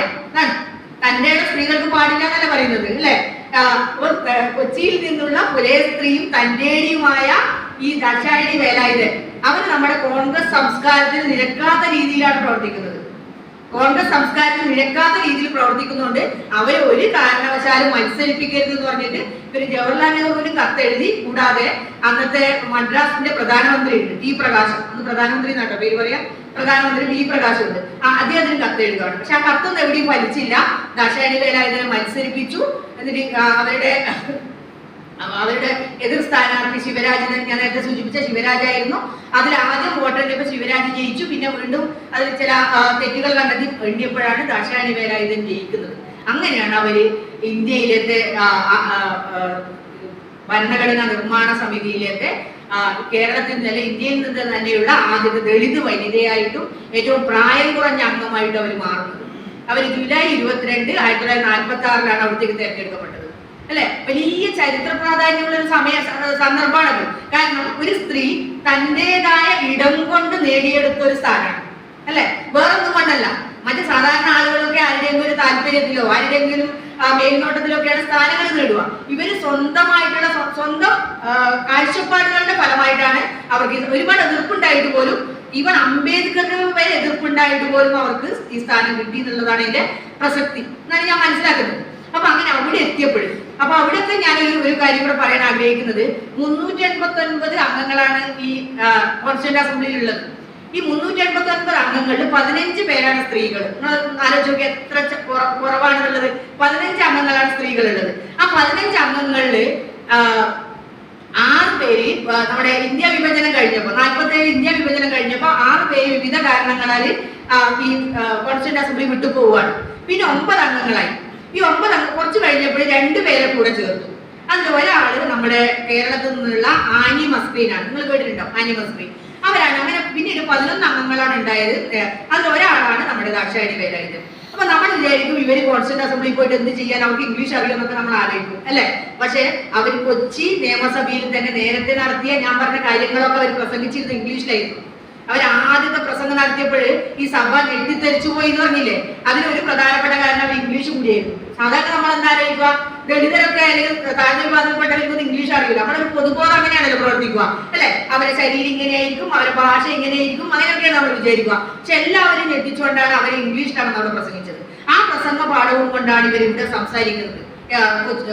തന്റെ സ്ത്രീകൾക്ക് പാടില്ല എന്നല്ല പറയുന്നത് അല്ലെ. കൊച്ചിയിൽ നിന്നുള്ള പുലയ സ്ത്രീയും തന്റേടിയുമായ ഈ ദാക്ഷായണി വേലായുധൻ അവർ നമ്മുടെ കോൺഗ്രസ് സംസ്കാരത്തിന് നിരക്കാത്ത രീതിയിലാണ് പ്രവർത്തിക്കുന്നത്. പ്രവർത്തിക്കുന്നതുകൊണ്ട് അവരെ ഒരു കാരണവശാലും മത്സരിപ്പിക്കരുത് എന്ന് പറഞ്ഞിട്ട് ഇവര് ജവഹർലാൽ നെഹ്റുവിന് കത്തെഴുതി. കൂടാതെ അന്നത്തെ മദ്രാസിന്റെ പ്രധാനമന്ത്രി ടി പ്രകാശ്, അന്ന് പ്രധാനമന്ത്രി എന്നാട്ടോ പേര് പറയാം, പ്രധാനമന്ത്രി ടി പ്രകാശ് ഉണ്ട്, അദ്ദേഹത്തിന് കത്തെഴുതുകയാണ്. പക്ഷെ ആ കത്തൊന്നും എവിടെയും ഫലിച്ചില്ല. ദാക്ഷായണി വേലായുധനെ മത്സരിപ്പിച്ചു. എന്നിട്ട് അവരുടെ എതിർ സ്ഥാനാർത്ഥി ശിവരാജ്, ഞാൻ നേരത്തെ സൂചിപ്പിച്ച ശിവരാജായിരുന്നു. അതിൽ ആദ്യം വോട്ടെടുപ്പ് ശിവരാജ് ജയിച്ചു. പിന്നെ വീണ്ടും അതിൽ ചില തെറ്റുകൾ കണ്ടെത്തി എണ്ണിയപ്പോഴാണ് ദാക്ഷായണി വേലായുധൻ ജയിക്കുന്നത്. അങ്ങനെയാണ് അവര് ഇന്ത്യയിലത്തെ ഭരണഘടനാ നിർമ്മാണ സമിതിയിലത്തെ കേരളത്തിൽ നിന്നല്ല ഇന്ത്യയിൽ നിന്ന് തന്നെയുള്ള ആദ്യത്തെ ദളിത് വനിതയായിട്ടും ഏറ്റവും പ്രായം കുറഞ്ഞ അംഗമായിട്ടും അവർ മാറുന്നത്. അവർ ജൂലൈ 22, 1946 അവിടത്തേക്ക് തെരഞ്ഞെടുക്കപ്പെട്ടത് അല്ലെ. വലിയ ചരിത്ര പ്രാധാന്യമുള്ള ഒരു സന്ദർഭമാണത്. കാരണം ഒരു സ്ത്രീ തന്റേതായ ഇടം കൊണ്ട് നേടിയെടുത്ത ഒരു സ്ഥാനമാണ് അല്ലെ, വേറൊന്നും കൊണ്ടല്ല. മറ്റു സാധാരണ ആളുകളൊക്കെ ആരുടെയെങ്കിലും ഒരു താല്പര്യത്തിലോ ആരുടെയെങ്കിലും മേൽനോട്ടത്തിലൊക്കെയാണ് സ്ഥാനങ്ങൾ നേടുക. ഇവര് സ്വന്തമായിട്ടുള്ള സ്വന്തം കാഴ്ചപ്പാടുകളുടെ ഫലമായിട്ടാണ് അവർക്ക് ഒരുപാട് എതിർപ്പുണ്ടായിട്ട് പോലും, ഇവൻ അംബേദ്കറിന് വരെ എതിർപ്പുണ്ടായിട്ട് പോലും അവർക്ക് ഈ സ്ഥാനം കിട്ടി എന്നുള്ളതാണ് ഇതിന്റെ പ്രസക്തി എന്നാണ് ഞാൻ മനസ്സിലാക്കുന്നത്. അപ്പൊ അങ്ങനെ അവിടെ എത്തിയപ്പോഴും അപ്പൊ അവിടുത്തെ ഞാൻ ഒരു കാര്യം കൂടെ പറയാൻ ആഗ്രഹിക്കുന്നത്, 389 അംഗങ്ങളാണ് ഈ കോൺസ്റ്റിറ്റ്യൂന്റ് അസംബ്ലിയിൽ ഉള്ളത്. ഈ 389 അംഗങ്ങളിൽ 15 പേരാണ് സ്ത്രീകൾ. ആലോചിക്കുക എത്ര കുറവാണുള്ളത്. 15 അംഗങ്ങളാണ് സ്ത്രീകളുള്ളത്. ആ 15 അംഗങ്ങളിൽ 6 പേര് നമ്മുടെ ഇന്ത്യ വിഭജനം കഴിഞ്ഞപ്പോ 47 ഇന്ത്യ വിഭജനം കഴിഞ്ഞപ്പോ 6 പേര് വിവിധ കാരണങ്ങളാൽ ഈ കോൺസ്റ്റിറ്റ്യൂന്റ് അസംബ്ലി വിട്ടു പോവുകയാണ്. പിന്നെ 9 അംഗങ്ങളായി. ഈ 9 അംഗം കുറച്ച് കഴിഞ്ഞപ്പോൾ 2 പേരെ കൂടെ ചേർത്തു. അതിൽ ഒരാള് നമ്മുടെ കേരളത്തിൽ നിന്നുള്ള ആനി മസ്രീനാണ്. നിങ്ങൾ കേട്ടിട്ടുണ്ടോ ആനി മസ്രീൻ? അവരാണ്. അങ്ങനെ പിന്നീട് 11 അംഗങ്ങളാണ് ഉണ്ടായത്. അതിൽ ഒരാളാണ് നമ്മുടെ ദാക്ഷായണി വേലായുധൻ. അപ്പൊ നമ്മൾ വിചാരിക്കും ഇവര് കോൺസ്റ്റിറ്റ്യൂന്റ് അസംബ്ലി പോയിട്ട് എന്ത് ചെയ്യാൻ, അവർക്ക് ഇംഗ്ലീഷ് അറിയാമെന്നൊക്കെ നമ്മൾ ആലോചിക്കും അല്ലെ. പക്ഷെ അവർ കൊച്ചി നിയമസഭയിൽ തന്നെ നേരത്തെ നടത്തിയ ഞാൻ പറഞ്ഞ കാര്യങ്ങളൊക്കെ അവർ പ്രസംഗിച്ചിരുന്നത് ഇംഗ്ലീഷിലായിരുന്നു. അവർ ആദ്യത്തെ പ്രസംഗം നടത്തിയപ്പോൾ ഈ സഭ ഞെട്ടിത്തെറിച്ചു പോയി എന്ന് പറഞ്ഞില്ലേ, അതിനൊരു പ്രധാനപ്പെട്ട കാരണം അവർ ഇംഗ്ലീഷ് കൂടിയായിരുന്നു. സാധാരണ നമ്മൾ എന്താ ആലോചിക്കുക, ദളിതരൊക്കെ അല്ലെങ്കിൽ താഴ്ന്ന വിഭാഗത്തിൽപ്പെട്ടവർക്ക് ഇംഗ്ലീഷ് അറിയില്ല. നമ്മുടെ ഒരു പൊതുബോധം അങ്ങനെയാണല്ലോ പ്രവർത്തിക്കുക അല്ലെ. അവരുടെ ശരീരം ഇങ്ങനെയായിരിക്കും, അവരുടെ ഭാഷ ഇങ്ങനെയായിരിക്കും, അങ്ങനെയൊക്കെയാണ് നമ്മൾ വിചാരിക്കുക. പക്ഷെ എല്ലാവരും ഞെട്ടിച്ചുകൊണ്ടാണ് അവർ ഇംഗ്ലീഷിലാണ് അവിടെ പ്രസംഗിച്ചത്. ആ പ്രസംഗ പാഠവും കൊണ്ടാണ് ഇവർ ഇവിടെ സംസാരിക്കുന്നത്,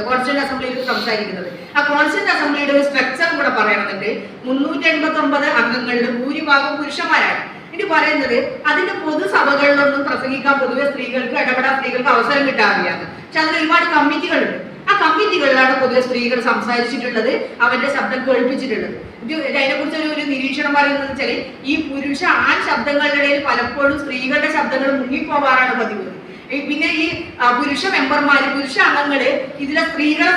കോൺസ്റ്റിറ്റ്യൂന്റ് അസംബ്ലിയിൽ സംസാരിക്കുന്നത്. ആ കോൺസ്റ്റിറ്റ്യൂന്റ് അസംബ്ലിയുടെ ഒരു സ്ട്രക്ചർ കൂടെ പറയണമെന്നുണ്ട്. 389 അംഗങ്ങളിൽ ഭൂരിഭാഗം പുരുഷന്മാരാണ്. ഇനി പറയുന്നത് അതിന്റെ പൊതുസഭകളിലൊന്നും പ്രസംഗിക്കാൻ പൊതുവെ സ്ത്രീകൾക്ക്, ഇടപെടാൻ സ്ത്രീകൾക്ക് അവസരം കിട്ടാറില്ല. പക്ഷെ അതിൽ ഒരുപാട് കമ്മിറ്റികളുണ്ട്. ആ കമ്മിറ്റികളിലാണ് പൊതുവെ സ്ത്രീകൾ സംസാരിച്ചിട്ടുള്ളത്, അവരുടെ ശബ്ദം കേൾപ്പിച്ചിട്ടുള്ളത്. അതിനെക്കുറിച്ച് ഒരു നിരീക്ഷണം പറയുന്നത് വെച്ചാൽ ഈ പുരുഷ ആൺ ശബ്ദങ്ങളുടെ ഇടയിൽ പലപ്പോഴും സ്ത്രീകളുടെ ശബ്ദങ്ങൾ മുങ്ങിപ്പോവാറാണ് പതിവ്. പിന്നെ ഈ പുരുഷ മെമ്പർമാര്, പുരുഷ അംഗങ്ങള് ഇതിലെ സ്ത്രീകളെ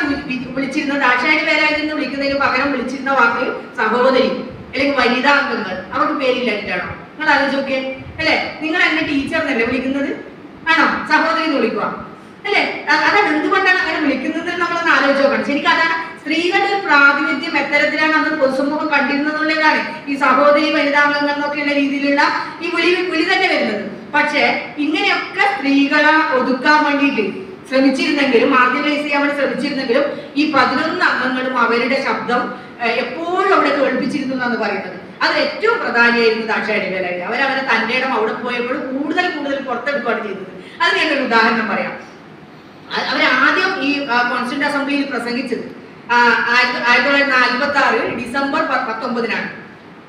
വിളിച്ചിരുന്ന ദാക്ഷായണി പേരായി നിന്ന് വിളിക്കുന്നതിന് പകരം വിളിച്ചിരുന്ന വാക്ക് സഹോദരി അല്ലെങ്കിൽ വനിതാ അംഗങ്ങൾ. അവർക്ക് പേരില്ലായിട്ടാണോ? നിങ്ങൾ ആലോചിച്ച് നോക്കിയേ അല്ലെ. നിങ്ങൾ എന്നെ ടീച്ചർ എന്നല്ലേ വിളിക്കുന്നത്? ആണോ? സഹോദരി എന്ന് വിളിക്കുക അല്ലെ. അതാണ് എന്തുകൊണ്ടാണ് അങ്ങനെ വിളിക്കുന്നത് നമ്മളൊന്ന് ആലോചിച്ച് നോക്കണം. ശരിക്കും അതാണ് സ്ത്രീകളുടെ പ്രാതിനിധ്യം എത്തരത്തിലാണ് അന്ന് പൊതുസമൂഹം കണ്ടിരുന്നതുള്ളതാണ് ഈ സഹോദരി വനിതാംഗങ്ങൾ എന്നൊക്കെയുള്ള രീതിയിലുള്ള ഈ വിളി തന്നെ വരുന്നത്. പക്ഷെ ഇങ്ങനെയൊക്കെ സ്ത്രീകളെ ഒതുക്കാൻ വേണ്ടിയിട്ട് ശ്രമിച്ചിരുന്നെങ്കിലും, മാർജിനലൈസ് ചെയ്യാൻ വേണ്ടി ശ്രമിച്ചിരുന്നെങ്കിലും ഈ 11 അംഗങ്ങളും അവരുടെ ശബ്ദം എപ്പോഴും അവിടെ കേൾപ്പിച്ചിരുന്നു എന്നാണ് പറയുന്നത്. അത് ഏറ്റവും പ്രധാനമായിരുന്നു ദാക്ഷായണി പേരായി. അവരവരെ തന്റെ ഇടം അവിടെ പോയപ്പോൾ കൂടുതൽ പുറത്തെടുക്കുകയാണ് ചെയ്തത്. അത് ഞാനൊരു ഉദാഹരണം പറയാം. അവരാദ്യം ഈ കോൺസ്റ്റിറ്റ്യൂന്റ് അസംബ്ലിയിൽ പ്രസംഗിച്ചത് 1946 ഡിസംബർ 19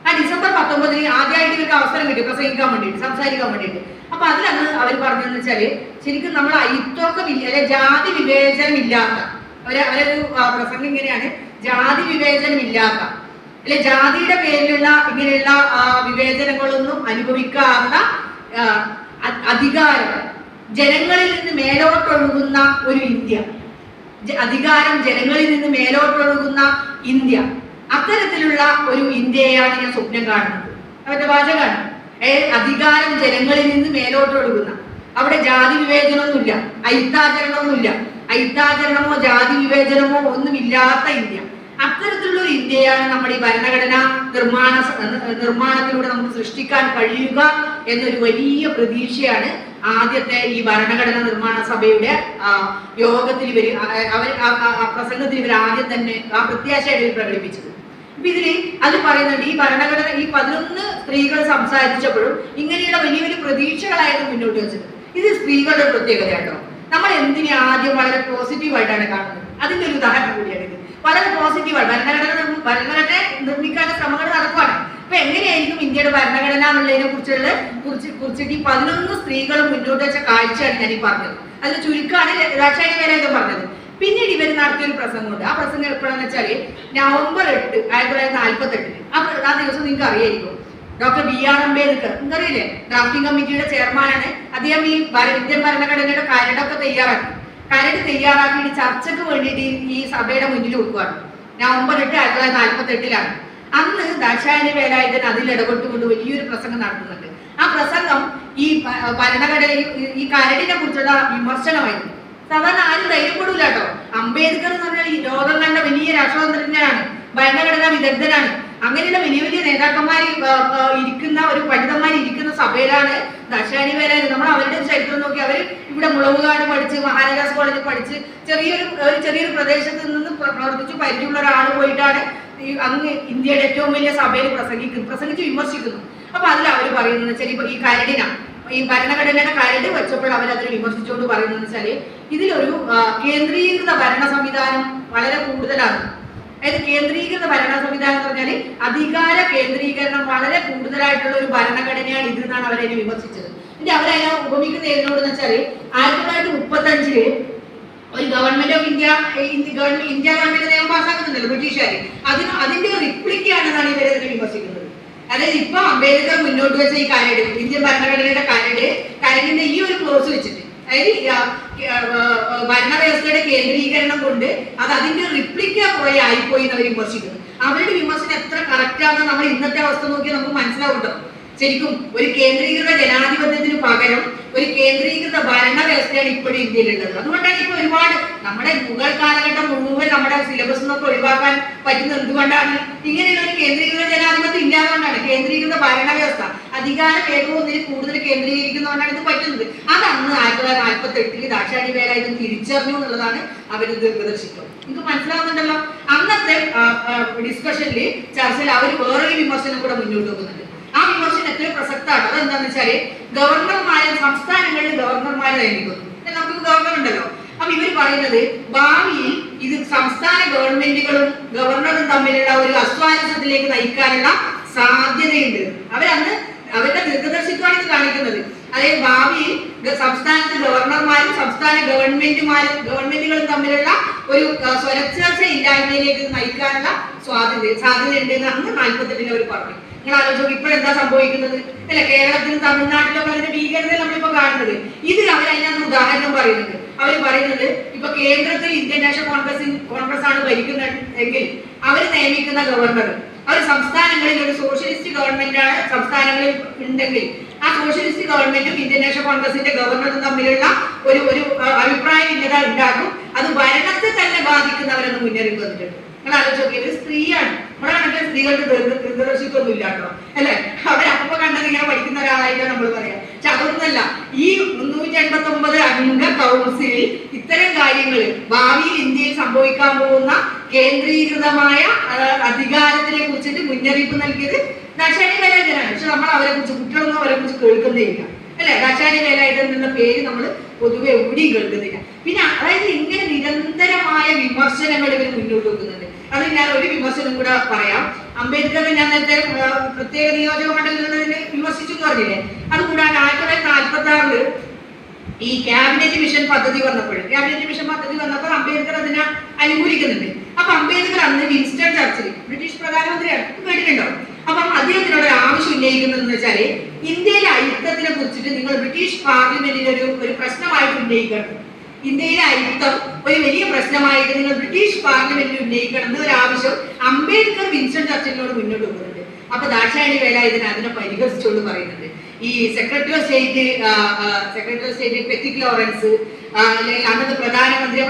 ആ ഡിസംബർ 19 ആദ്യമായിട്ട് ഇവർക്ക് അവസരം കിട്ടി പ്രസംഗിക്കാൻ വേണ്ടിയിട്ട്, സംസാരിക്കാൻ വേണ്ടിയിട്ട്. അപ്പൊ അതിലന്ന് അവർ പറഞ്ഞതെന്ന് വെച്ചാല് ശരിക്കും നമ്മൾ അയിത്തൊക്കമില്ല അല്ലെ, ജാതി വിവേചനം ഇല്ലാത്ത അവരൊരു പ്രസംഗം ഇങ്ങനെയാണ്: ജാതി വിവേചനം ഇല്ലാത്ത അല്ലെ, ജാതിയുടെ പേരിലുള്ള ഇങ്ങനെയുള്ള വിവേചനങ്ങളൊന്നും അനുഭവിക്കാത്ത അധികാരം ജനങ്ങളിൽ നിന്ന് മേലോട്ടൊഴുകുന്ന ഒരു ഇന്ത്യ, അധികാരം ജനങ്ങളിൽ നിന്ന് മേലോട്ടൊഴുകുന്ന ഇന്ത്യ, അത്തരത്തിലുള്ള ഒരു ഇന്ത്യയാണ് ഞാൻ സ്വപ്നം കാണുന്നത്. അവരുടെ വാചകമാണ്. അധികാരം ജനങ്ങളിൽ നിന്ന് മേലോട്ടൊഴുകുന്ന, അവിടെ ജാതി വിവേചനമൊന്നുമില്ല, ഐത്താചരണമോ ജാതി വിവേചനമോ ഒന്നുമില്ലാത്ത ഇന്ത്യ. അത്തരത്തിലുള്ള ഒരു ഇന്ത്യയാണ് നമ്മുടെ ഈ ഭരണഘടനാ നിർമ്മാണത്തിലൂടെ നമുക്ക് സൃഷ്ടിക്കാൻ കഴിയുക എന്നൊരു വലിയ പ്രതീക്ഷയാണ് ആദ്യത്തെ ഈ ഭരണഘടനാ നിർമ്മാണ സഭയുടെ യോഗത്തിൽ പ്രസംഗത്തിൽ ഇവർ ആദ്യം തന്നെ ആ പ്രത്യാശയായിട്ട് പ്രകടിപ്പിച്ചത്. അപ്പൊ ഇതില് അത് പറയുന്നുണ്ട്, ഈ ഭരണഘടന ഈ 11 സ്ത്രീകൾ സംസാരിച്ചപ്പോഴും ഇങ്ങനെയുള്ള വലിയ വലിയ പ്രതീക്ഷകളായിരുന്നു മുന്നോട്ട് വെച്ചത്. ഇത് സ്ത്രീകളുടെ പ്രത്യേകത കേട്ടോ. നമ്മൾ എന്തിനെ ആദ്യം വളരെ പോസിറ്റീവായിട്ടാണ് കാണുന്നത്. അതിന്റെ ഒരു ഉദാഹരണം കൂടിയാണ് ഇത്. വളരെ പോസിറ്റീവാണ്. ഭരണഘടന നിർമ്മിക്കാനുള്ള ശ്രമങ്ങൾ നടക്കുവാണ്. അപ്പൊ എങ്ങനെയായിരിക്കും ഇന്ത്യയുടെ ഭരണഘടന എന്നുള്ളതിനെ കുറിച്ചിട്ട് ഈ 11 സ്ത്രീകളും മുന്നോട്ട് വെച്ച കാഴ്ചയാണ് ഞാൻ ഈ പറഞ്ഞത്. അതിന് ചുരുക്കമാണ് ദാക്ഷായണി പേരായിട്ട് പറഞ്ഞത്. പിന്നീട് ഇവർ നടത്തിയൊരു പ്രസംഗമുണ്ട്. ആ പ്രസംഗം എപ്പോഴാന്ന് വെച്ചാല് നവംബർ 8, 1948. ആ ദിവസം നിങ്ങൾക്ക് അറിയായിരിക്കും. ഡോക്ടർ BR അംബേദ്കർ, നിങ്ങറിയില്ലേ, ഡ്രാഫ്റ്റിംഗ് കമ്മിറ്റിയുടെ ചെയർമാനാണ് അദ്ദേഹം. ഈ ഇന്ത്യൻ ഭരണഘടനയുടെ കരടൊക്കെ തയ്യാറാക്കിയിട്ട് ചർച്ചയ്ക്ക് വേണ്ടിയിട്ട് ഈ സഭയുടെ മുന്നിൽ വെക്കുകയാണ്. നവംബർ 8, 1948. അന്ന് ദാക്ഷായണി വേലായുധൻ അതിൽ ഇടപെട്ടുകൊണ്ട് വലിയൊരു പ്രസംഗം നടത്തുന്നുണ്ട്. ആ പ്രസംഗം ഈ ഭരണഘടനയിൽ ഈ കരടിനെ കുറിച്ചുള്ള വിമർശനമായിരുന്നു. സാധാരണ ആരും ധൈര്യപ്പെടൂല കേട്ടോ. അംബേദ്കർ എന്ന് പറഞ്ഞാൽ ഈ ലോകം കണ്ട വലിയ രാഷ്ട്രതന്ത്രജ്ഞനാണ്, ഭരണഘടനാ വിദഗ്ധനാണ്. അങ്ങനെയുള്ള വലിയ വലിയ നേതാക്കന്മാർ ഇരിക്കുന്ന പണ്ഡിതന്മാർ ഇരിക്കുന്ന സഭയിലാണ് ദാക്ഷായണി വേലായുധൻ. നമ്മൾ അവരുടെ ചരിത്രം നോക്കി, അവർ ഇവിടെ മുളവുകാട് പഠിച്ച് മഹാരാജാസ് കോളേജിൽ പഠിച്ച് ചെറിയൊരു പ്രദേശത്ത് നിന്ന് പ്രവർത്തിച്ച് പരിചയമുള്ള ഒരാൾ പോയിട്ടാണ് അങ്ങ് ഇന്ത്യയുടെ ഏറ്റവും വലിയ സഭയിൽ പ്രസംഗിച്ച് വിമർശിക്കുന്നു. അപ്പൊ അതിൽ അവർ പറയുന്നത് വെച്ചാൽ ഈ ഭരണഘടനയുടെ കരട് വെച്ചപ്പോൾ അവരതിനെ വിമർശിച്ചുകൊണ്ട് പറയുന്നത് വെച്ചാല് ഇതിലൊരു കേന്ദ്രീകൃത ഭരണ സംവിധാനം വളരെ കൂടുതലാണ്. അതായത് കേന്ദ്രീകൃത ഭരണ സംവിധാനം എന്ന് പറഞ്ഞാൽ അധികാര കേന്ദ്രീകരണം വളരെ കൂടുതലായിട്ടുള്ള ഒരു ഭരണഘടനയാണ് ഇത് എന്നാണ് അവരതിനെ വിമർശിച്ചത്. എന്നിട്ട് അവരതിനെ ഉപമിക്കുന്ന ഏതിനോടെന്ന് വെച്ചാല് 1935 ഒരു ഗവൺമെന്റ് ഓഫ് ഇന്ത്യ ഗവൺമെന്റ് നിയമം പാസ്സാക്കുന്നുണ്ടല്ലോ ബ്രിട്ടീഷുകാർ, അതിന്റെ റിപ്ലിക്കാണെന്നാണ് ഇവരതിനെ വിമർശിക്കുന്നത്. അതായത് ഇപ്പൊ അംബേദ്കർ മുന്നോട്ട് വെച്ച ഈ കരട്, ഇന്ത്യൻ ഭരണഘടനയുടെ കരടിന്റെ ഈ ഒരു ക്ലോസ് വെച്ചിട്ട്, അതായത് ഭരണവ്യവസ്ഥയുടെ കേന്ദ്രീകരണം കൊണ്ട് അത് അതിന്റെ റിപ്ലിക്ക പോലെ ആയിപ്പോയി എന്ന് അവർ വിമർശിക്കുന്നു. അവരുടെ വിമർശനം എത്ര കറക്റ്റ് ആണെന്ന് നമ്മൾ ഇന്നത്തെ അവസ്ഥ നോക്കി നമുക്ക് മനസ്സിലാവും കേട്ടോ. ശരിക്കും ഒരു കേന്ദ്രീകൃത ജനാധിപത്യത്തിന് പകരം ഒരു കേന്ദ്രീകൃത ഭരണ വ്യവസ്ഥയാണ് ഇപ്പോഴും ഇന്ത്യയിലുള്ളത്. അതുകൊണ്ടാണ് ഇപ്പൊ ഒരുപാട് നമ്മുടെ മുഗൾ കാലഘട്ടം മുഴുവൻ നമ്മുടെ സിലബസ് നിന്നൊക്കെ ഒഴിവാക്കാൻ പറ്റുന്നത് എന്തുകൊണ്ടാണ്? ഇങ്ങനെയുള്ള ഒരു കേന്ദ്രീകൃത ജനാധിപത്യം ഇല്ലാതുകൊണ്ടാണ്. കേന്ദ്രീകൃത ഭരണ വ്യവസ്ഥ അധികാരം ഏറ്റവും കൂടുതൽ കേന്ദ്രീകരിക്കുന്നതുകൊണ്ടാണ് ഇത് പറ്റുന്നത്. അത് അന്ന് 1948 ദാക്ഷായണി വേലായുധൻ തിരിച്ചറിഞ്ഞു എന്നുള്ളതാണ് അവർ ദീർഘദർശിത്വം. നിങ്ങൾക്ക് മനസ്സിലാവുന്നുണ്ടല്ലോ. അന്നത്തെ ഡിസ്കഷനിൽ ചർച്ചയിൽ അവർ വേറൊരു വിമർശനം കൂടെ മുന്നോട്ട് വെക്കുന്നുണ്ട്. ആ വിമർശനം എത്രയും പ്രസക്തമാണ്. അതെന്താണെന്ന് വെച്ചാല് ഗവർണർമാരെ സംസ്ഥാനങ്ങളിൽ ഗവർണർമാരെ നിയമിക്കുന്നു. നമുക്ക് ഗവർണർ ഉണ്ടല്ലോ. അപ്പൊ ഇവർ പറയുന്നത് ഭാവിയിൽ ഇത് സംസ്ഥാന ഗവൺമെന്റുകളും ഗവർണറും തമ്മിലുള്ള ഒരു അസ്വാരസ്യത്തിലേക്ക് നയിക്കാനുള്ള സാധ്യതയുണ്ട്. അവരന്ന് അവരുടെ ദീർഘദർശിത്വമാണ് ഇത് കാണിക്കുന്നത്. അതായത് ഭാവിയിൽ സംസ്ഥാനത്ത് ഗവർണർമാരും സംസ്ഥാന ഗവൺമെന്റുകളും തമ്മിലുള്ള ഒരു സ്വരച്ചേർച്ച ഇല്ലായ്മയിലേക്ക് നയിക്കാനുള്ള സാധ്യതയുണ്ട് എന്ന് അന്ന് 48 അവർ പറഞ്ഞു. നിങ്ങൾ ആലോചിച്ചു ഇപ്പോഴെന്താ സംഭവിക്കുന്നത് അല്ലെ? കേരളത്തിലും തമിഴ്നാട്ടിലൊക്കെ അതിന്റെ ഭീകരത നമ്മളിപ്പോ കാണുന്നത്. ഇത് അവരതിനകത്ത് ഉദാഹരണം പറയുന്നുണ്ട്. അവർ പറയുന്നത് ഇപ്പൊ കേന്ദ്രത്തിൽ ഇന്ത്യൻ നാഷണൽ കോൺഗ്രസ് ആണ് ഭരിക്കുന്നത് എങ്കിൽ അവർ നിയമിക്കുന്ന ഗവർണർ അവർ സംസ്ഥാനങ്ങളിൽ ഒരു സോഷ്യലിസ്റ്റ് ഗവൺമെന്റാണ് സംസ്ഥാനങ്ങളിൽ ഉണ്ടെങ്കിൽ ആ സോഷ്യലിസ്റ്റ് ഗവൺമെന്റും ഇന്ത്യൻ നാഷണൽ കോൺഗ്രസിന്റെ ഗവർണറും തമ്മിലുള്ള ഒരു അഭിപ്രായ ഭിന്നത ഉണ്ടാകും. അത് ഭരണത്തെ തന്നെ ബാധിക്കുന്നവരെന്ന് മുന്നറിയിപ്പ് വന്നിട്ടുണ്ട്. നിങ്ങൾ ആലോചിച്ച് നോക്കിയത് സ്ത്രീയാണ്. നമ്മുടെ കണ്ടിട്ട് സ്ത്രീകൾക്ക് ദീർഘദർശിത്വമൊന്നും ഇല്ല കേട്ടോ അല്ലെ? അവരപ്പൊ കണ്ടത് ഇങ്ങനെ പഠിക്കുന്ന ഒരാളായിട്ടാണ് നമ്മൾ പറയാം. പക്ഷെ അതൊന്നല്ല. ഈ 389 അംഗ കൗൺസിലിൽ ഇത്തരം കാര്യങ്ങൾ ഭാവിയിൽ ഇന്ത്യയിൽ സംഭവിക്കാൻ പോകുന്ന കേന്ദ്രീകൃതമായ അധികാരത്തിനെ കുറിച്ചിട്ട് മുന്നറിയിപ്പ് നൽകിയത് ദാക്ഷായണി വേലായുധനാണ്. പക്ഷെ നമ്മൾ അവരെ കുറിച്ച് കുട്ടികളൊന്നും അവരെ കുറിച്ച് കേൾക്കുന്നേയില്ല അല്ലെ? ദാക്ഷായണി വേലായുധൻ എന്നുള്ള പേര് നമ്മൾ പൊതുവെ എവിടെയും കേൾക്കുന്നില്ല. പിന്നെ അതായത് ഇങ്ങനെ നിരന്തരമായ വിമർശനങ്ങൾ ഇവർ മുന്നോട്ട് വെക്കുന്നുണ്ട്. അത് ഞാൻ ഒരു വിമർശനം കൂടെ പറയാം. അംബേദ്കറെ ഞാൻ നേരത്തെ പ്രത്യേക നിയോജക മണ്ഡലത്തിൽ വിമർശിച്ചു എന്ന് പറഞ്ഞില്ലേ? അതുകൂടാതെ 1946 ഈ ക്യാബിനറ്റ് മിഷൻ പദ്ധതി വന്നപ്പോൾ അംബേദ്കർ അതിനെ അനുകൂലിക്കുന്നുണ്ട്. അപ്പൊ അംബേദ്കർ അന്ന് വിൻസ്റ്റൺ ചർച്ചിൽ ബ്രിട്ടീഷ് പ്രധാനമന്ത്രിയാണ്, കേട്ടിട്ടുണ്ടോ? അപ്പം അദ്ദേഹത്തിനോട് ഒരു ആവശ്യം ഉന്നയിക്കുന്നതെന്ന് വെച്ചാല് ഇന്ത്യയിലെ അയിത്തത്തിനെ കുറിച്ചിട്ട് നിങ്ങൾ ബ്രിട്ടീഷ് പാർലമെന്റിൽ ഒരു പ്രശ്നമായിട്ട് ഉന്നയിക്കണം. ഇന്ത്യയിലെ അയിത്തം ഒരു വലിയ പ്രശ്നമായിട്ട് നിങ്ങൾ ബ്രിട്ടീഷ് പാർലമെന്റിൽ ഉന്നയിക്കണം എന്നൊരു ആവശ്യം അംബേദ്കർ വിൻസ്റ്റൺ ചർച്ചിലിനോട് മുന്നോട്ട് വെക്കുന്നുണ്ട്. അപ്പൊ ദാക്ഷായണി വേലായുധൻ അതിനെ പരിഹസിച്ചുകൊണ്ട് പറയുന്നുണ്ട് ഈ secretary of state Pethick Lawrence അല്ലെങ്കിൽ അന്നത്തെ പ്രധാനമന്ത്രി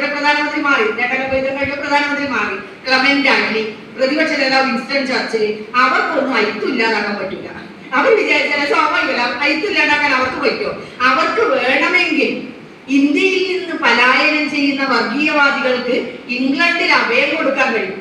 മാറി, പ്രധാനമന്ത്രി മാറി, ക്ലമന്റ് ആന്റണി, പ്രതിപക്ഷ നേതാവ് വിൻസ്റ്റൺ ചർച്ചിൽ അവർക്കൊന്നും അയിത്തം ഇല്ലാതാക്കാൻ പറ്റില്ല. അവർ വിചാരിച്ചാൽ സ്വാഭാവികമല്ല, അയിത്തം ഇല്ലാതാക്കാൻ അവർക്ക് പറ്റുമോ? അവർക്ക് വേണമെങ്കിൽ ഇന്ത്യയിൽ നിന്ന് പലായനം ചെയ്യുന്ന വർഗീയവാദികൾക്ക് ഇംഗ്ലണ്ടിൽ അഭയം കൊടുക്കാൻ കഴിയും.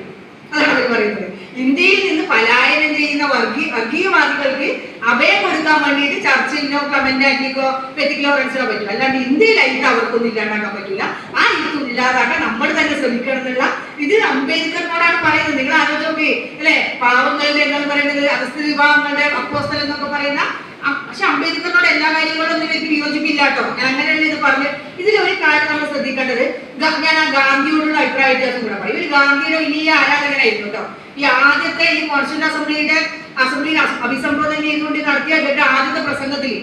അതാണ് അവർ പറയുന്നത്. ഇന്ത്യയിൽ നിന്ന് പലായനം ചെയ്യുന്ന വർഗീയവാദികൾക്ക് അഭയം കൊടുക്കാൻ വേണ്ടിയിട്ട് ചർച്ചിലിനോ ക്ലമന്റ് ആന്റണിക്കോ പെത്തിക് ലോറൻസിനോ പറ്റില്ല. അല്ലാണ്ട് ഇന്ത്യയിൽ അയിത്തം അവർക്കൊന്നും ഇല്ലാണ്ടാക്കാൻ പറ്റില്ല. ആ അയിത്തം ഇല്ലാതാക്കാൻ നമ്മൾ തന്നെ ശ്രമിക്കണം എന്നുള്ള ഇത് അംബേദ്കറിനോടാണ് പറയുന്നത്. നിങ്ങൾ ആലോചിച്ചോക്കെ അല്ലെ? പാവങ്ങളുടെ എന്താണ് പറയുന്നത്, അധസ്ഥിത വിഭാഗങ്ങളുടെ അപ്പോസ്തലൻ എന്നൊക്കെ പറയുന്ന. പക്ഷെ അംബേദ്കറിനോട് എല്ലാ കാര്യങ്ങളൊന്നും ഇവർക്ക് വിയോജിപ്പില്ല കേട്ടോ. ഞാൻ അങ്ങനെയല്ല ഇത് പറഞ്ഞു. ഇതിലൊരു കാര്യം നമ്മൾ ശ്രദ്ധിക്കേണ്ടത്, ഞാൻ ആ ഗാന്ധിയോടുള്ള അഭിപ്രായ വ്യത്യാസം കൂടെ പറയും. ഇവർ ഗാന്ധിയുടെ വലിയ ആരാധകനായിരുന്നു കേട്ടോ. ഈ ആദ്യത്തെ ഈ കോൺസ്റ്റിറ്റ്യൂന്റ് അസംബ്ലിയിൽ അഭിസംബോധന ചെയ്തുകൊണ്ട് നടത്തിയ ഇവരുടെ ആദ്യത്തെ പ്രസംഗത്തിൽ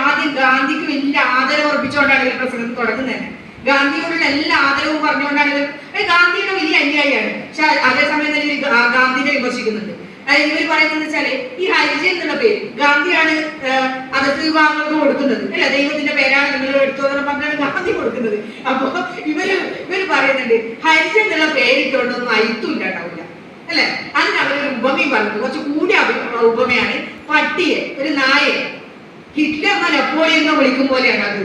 ആദ്യം ഗാന്ധിക്ക് വലിയ ആദരവ് അർപ്പിച്ചുകൊണ്ടാണ് ഇവർ പ്രസംഗം തുടങ്ങുന്നത്. ഗാന്ധിയോടുള്ള എല്ലാ ആദരവും പറഞ്ഞുകൊണ്ടാണ് ഗാന്ധിയുടെ വലിയ അനുയായിയാണ്. പക്ഷെ അതേസമയം തന്നെ ഗാന്ധിനെ വിമർശിക്കുന്നുണ്ട്. ഇവർ പറയുന്നത് വെച്ചാല് ഈ ഹരിജൻ എന്നുള്ള പേര് ഗാന്ധിയാണ് അതിർത്തി വിഭാഗങ്ങൾക്ക് കൊടുക്കുന്നത് അല്ലെ? ദൈവത്തിന്റെ പേരാണ് നിങ്ങൾ എടുത്തോന്ന് പറഞ്ഞാണ് ഗാന്ധി കൊടുക്കുന്നത്. അപ്പൊ ഇവര് പറയുന്നുണ്ട് ഹരിജൻ എന്നുള്ള പേരിട്ടോണ്ടൊന്നും അയിത്തും ഇല്ലാണ്ടാവില്ല അല്ലെ? അതിന് അവരൊരു ഉപമയും പറഞ്ഞത് കുറച്ച് കൂടിയ ഉപമയാണ്. പട്ടിയെ, ഒരു നായെ ഹിറ്റ്ലർ എന്നോ നെപ്പോളിയൻ എന്നോ വിളിക്കും പോലെയാണ് അത്.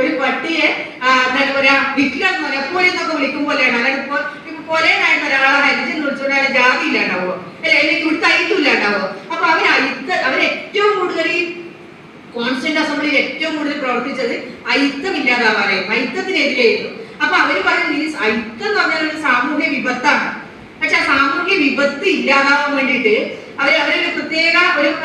ഒരു പട്ടിയെ എന്താണ് പറയാ, ഹിറ്റ്ലർ എന്നോ നെപ്പോളിയൻ എന്നൊക്കെ വിളിക്കും പോലെയാണ്. അല്ലാതെ കൊലനായിട്ട് ഒരാളെ ഹരിജൻ വിളിച്ചുകൊണ്ട് അയാളെ ജാതി ഇല്ലാണ്ടാവോ അല്ലെ? അല്ലെങ്കിൽ ഇവിടുത്തെ അയിത്തം ഇല്ലാണ്ടാവോ? അപ്പൊ അവരേറ്റവും കൂടുതൽ ഈ കോൺസ്റ്റിറ്റ്യൂന്റ് അസംബ്ലിയിൽ ഏറ്റവും കൂടുതൽ പ്രവർത്തിച്ചത് അയിത്തം ഇല്ലാതാവാനായിരുന്നു, അയിത്തത്തിനെതിരെയായിരുന്നു. അപ്പൊ അവര് പറയുന്നത് ഈ അയിത്തം എന്ന് പറഞ്ഞാൽ ഒരു സാമൂഹ്യ വിപത്താണ്. പക്ഷെ ആ സാമൂഹ്യ വിപത്ത് ഇല്ലാതാവാൻ വേണ്ടിയിട്ട് അവരൊരു പ്രത്യേക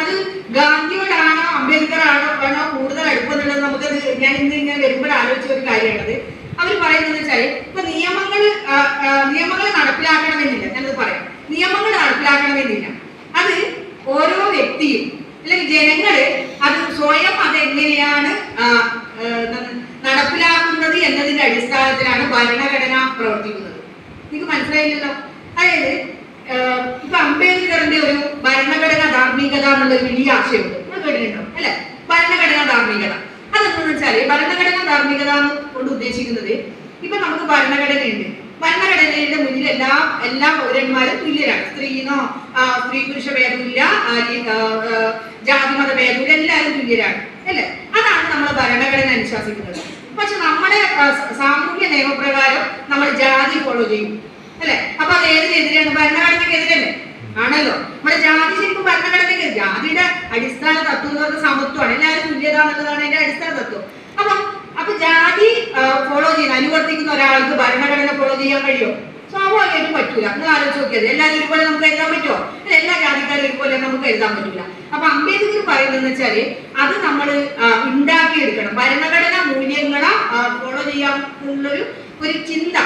അത് ഗാന്ധിയോടാണോ അംബേദ്കർ ആണോ കൂടുതൽ അടുപ്പമെന്നുള്ളത് നമുക്കത് ഞാൻ ഇങ്ങനെ വരുമ്പോൾ ആലോചിച്ച ഒരു കാര്യമാണത്. അവർ പറയുന്നത് വെച്ചാല് ഇപ്പൊ നിയമങ്ങൾ നടപ്പിലാക്കണമെന്നില്ല. ഞാനത് പറയാം. നിയമങ്ങൾ നടപ്പിലാക്കണമെന്നില്ല. അത് ഓരോ വ്യക്തിയും അല്ലെങ്കിൽ ജനങ്ങള് അത് സ്വയം അതെങ്ങനെയാണ് നടപ്പിലാക്കുന്നത് എന്നതിന്റെ അടിസ്ഥാനത്തിലാണ് ഭരണഘടന പ്രവർത്തിക്കുന്നത്. നിങ്ങൾക്ക് മനസ്സിലായില്ലല്ലോ? അതായത് ഇപ്പൊ അംബേദ്കറിന്റെ ഒരു ഭരണഘടന ധാർമ്മിക ധാർമ്മികത എന്നുള്ള വലിയ ആശയമുണ്ട്, നിങ്ങൾ കേട്ടിട്ടുണ്ടോ അല്ലെ? ഭരണഘടനാ ധാർമ്മികത അതെന്താണെന്ന് വെച്ചാല് ഭരണഘടനാ ധാർമ്മികത കൊണ്ട് ഉദ്ദേശിക്കുന്നത് ഇപ്പൊ നമുക്ക് ഭരണഘടനയുണ്ട്. ഭരണഘടനയുടെ മുന്നിൽ എല്ലാ പൗരന്മാരും തുല്യരാണ്. സ്ത്രീനോ സ്ത്രീ പുരുഷ ഭേദമില്ല, ജാതിമത ഭേദമില്ല, എല്ലാവരും തുല്യരാണ് അല്ലെ? അതാണ് നമ്മൾ ഭരണഘടന അനുശാസിക്കുന്നത്. പക്ഷെ നമ്മുടെ സാമൂഹ്യ നിയമപ്രകാരം നമ്മൾ ജാതി ഫോളോ ചെയ്യും അല്ലെ? അപ്പൊ അത് ഏതിനെതിരെയാണ്? ഭരണഘടനക്കെതിരല്ലേ? ആണല്ലോ. നമ്മുടെ ജാതി ശരിക്കും ഭരണഘടനയ്ക്ക്, ജാതിയുടെ അടിസ്ഥാന തത്വം എന്ന് പറഞ്ഞ സമത്വമാണ്, എല്ലാവരും തുല്യത എന്നുള്ളതാണ് അതിന്റെ അടിസ്ഥാന തത്വം. അപ്പൊ ജാതി ഫോളോ ചെയ്യുന്ന അനുവർത്തിക്കുന്ന ഒരാൾക്ക് ഭരണഘടന ഫോളോ ചെയ്യാൻ കഴിയുമോ? സ്വാഭാവികമായിട്ടും പറ്റൂല. നിങ്ങൾ ആലോചിച്ച് നോക്കിയത് എല്ലാവരും ഒരുപോലെ നമുക്ക് എഴുതാൻ പറ്റുമോ? എല്ലാ ജാതിക്കാരും ഒരുപോലെ നമുക്ക് എഴുതാൻ പറ്റൂല. അപ്പൊ അംബേദ്കർ പറയുന്നതെന്ന് വെച്ചാല് അത് നമ്മൾ ഉണ്ടാക്കിയെടുക്കണം. ഭരണഘടനാ മൂല്യങ്ങളെ ഫോളോ ചെയ്യാനുള്ളൊരു ചിന്ത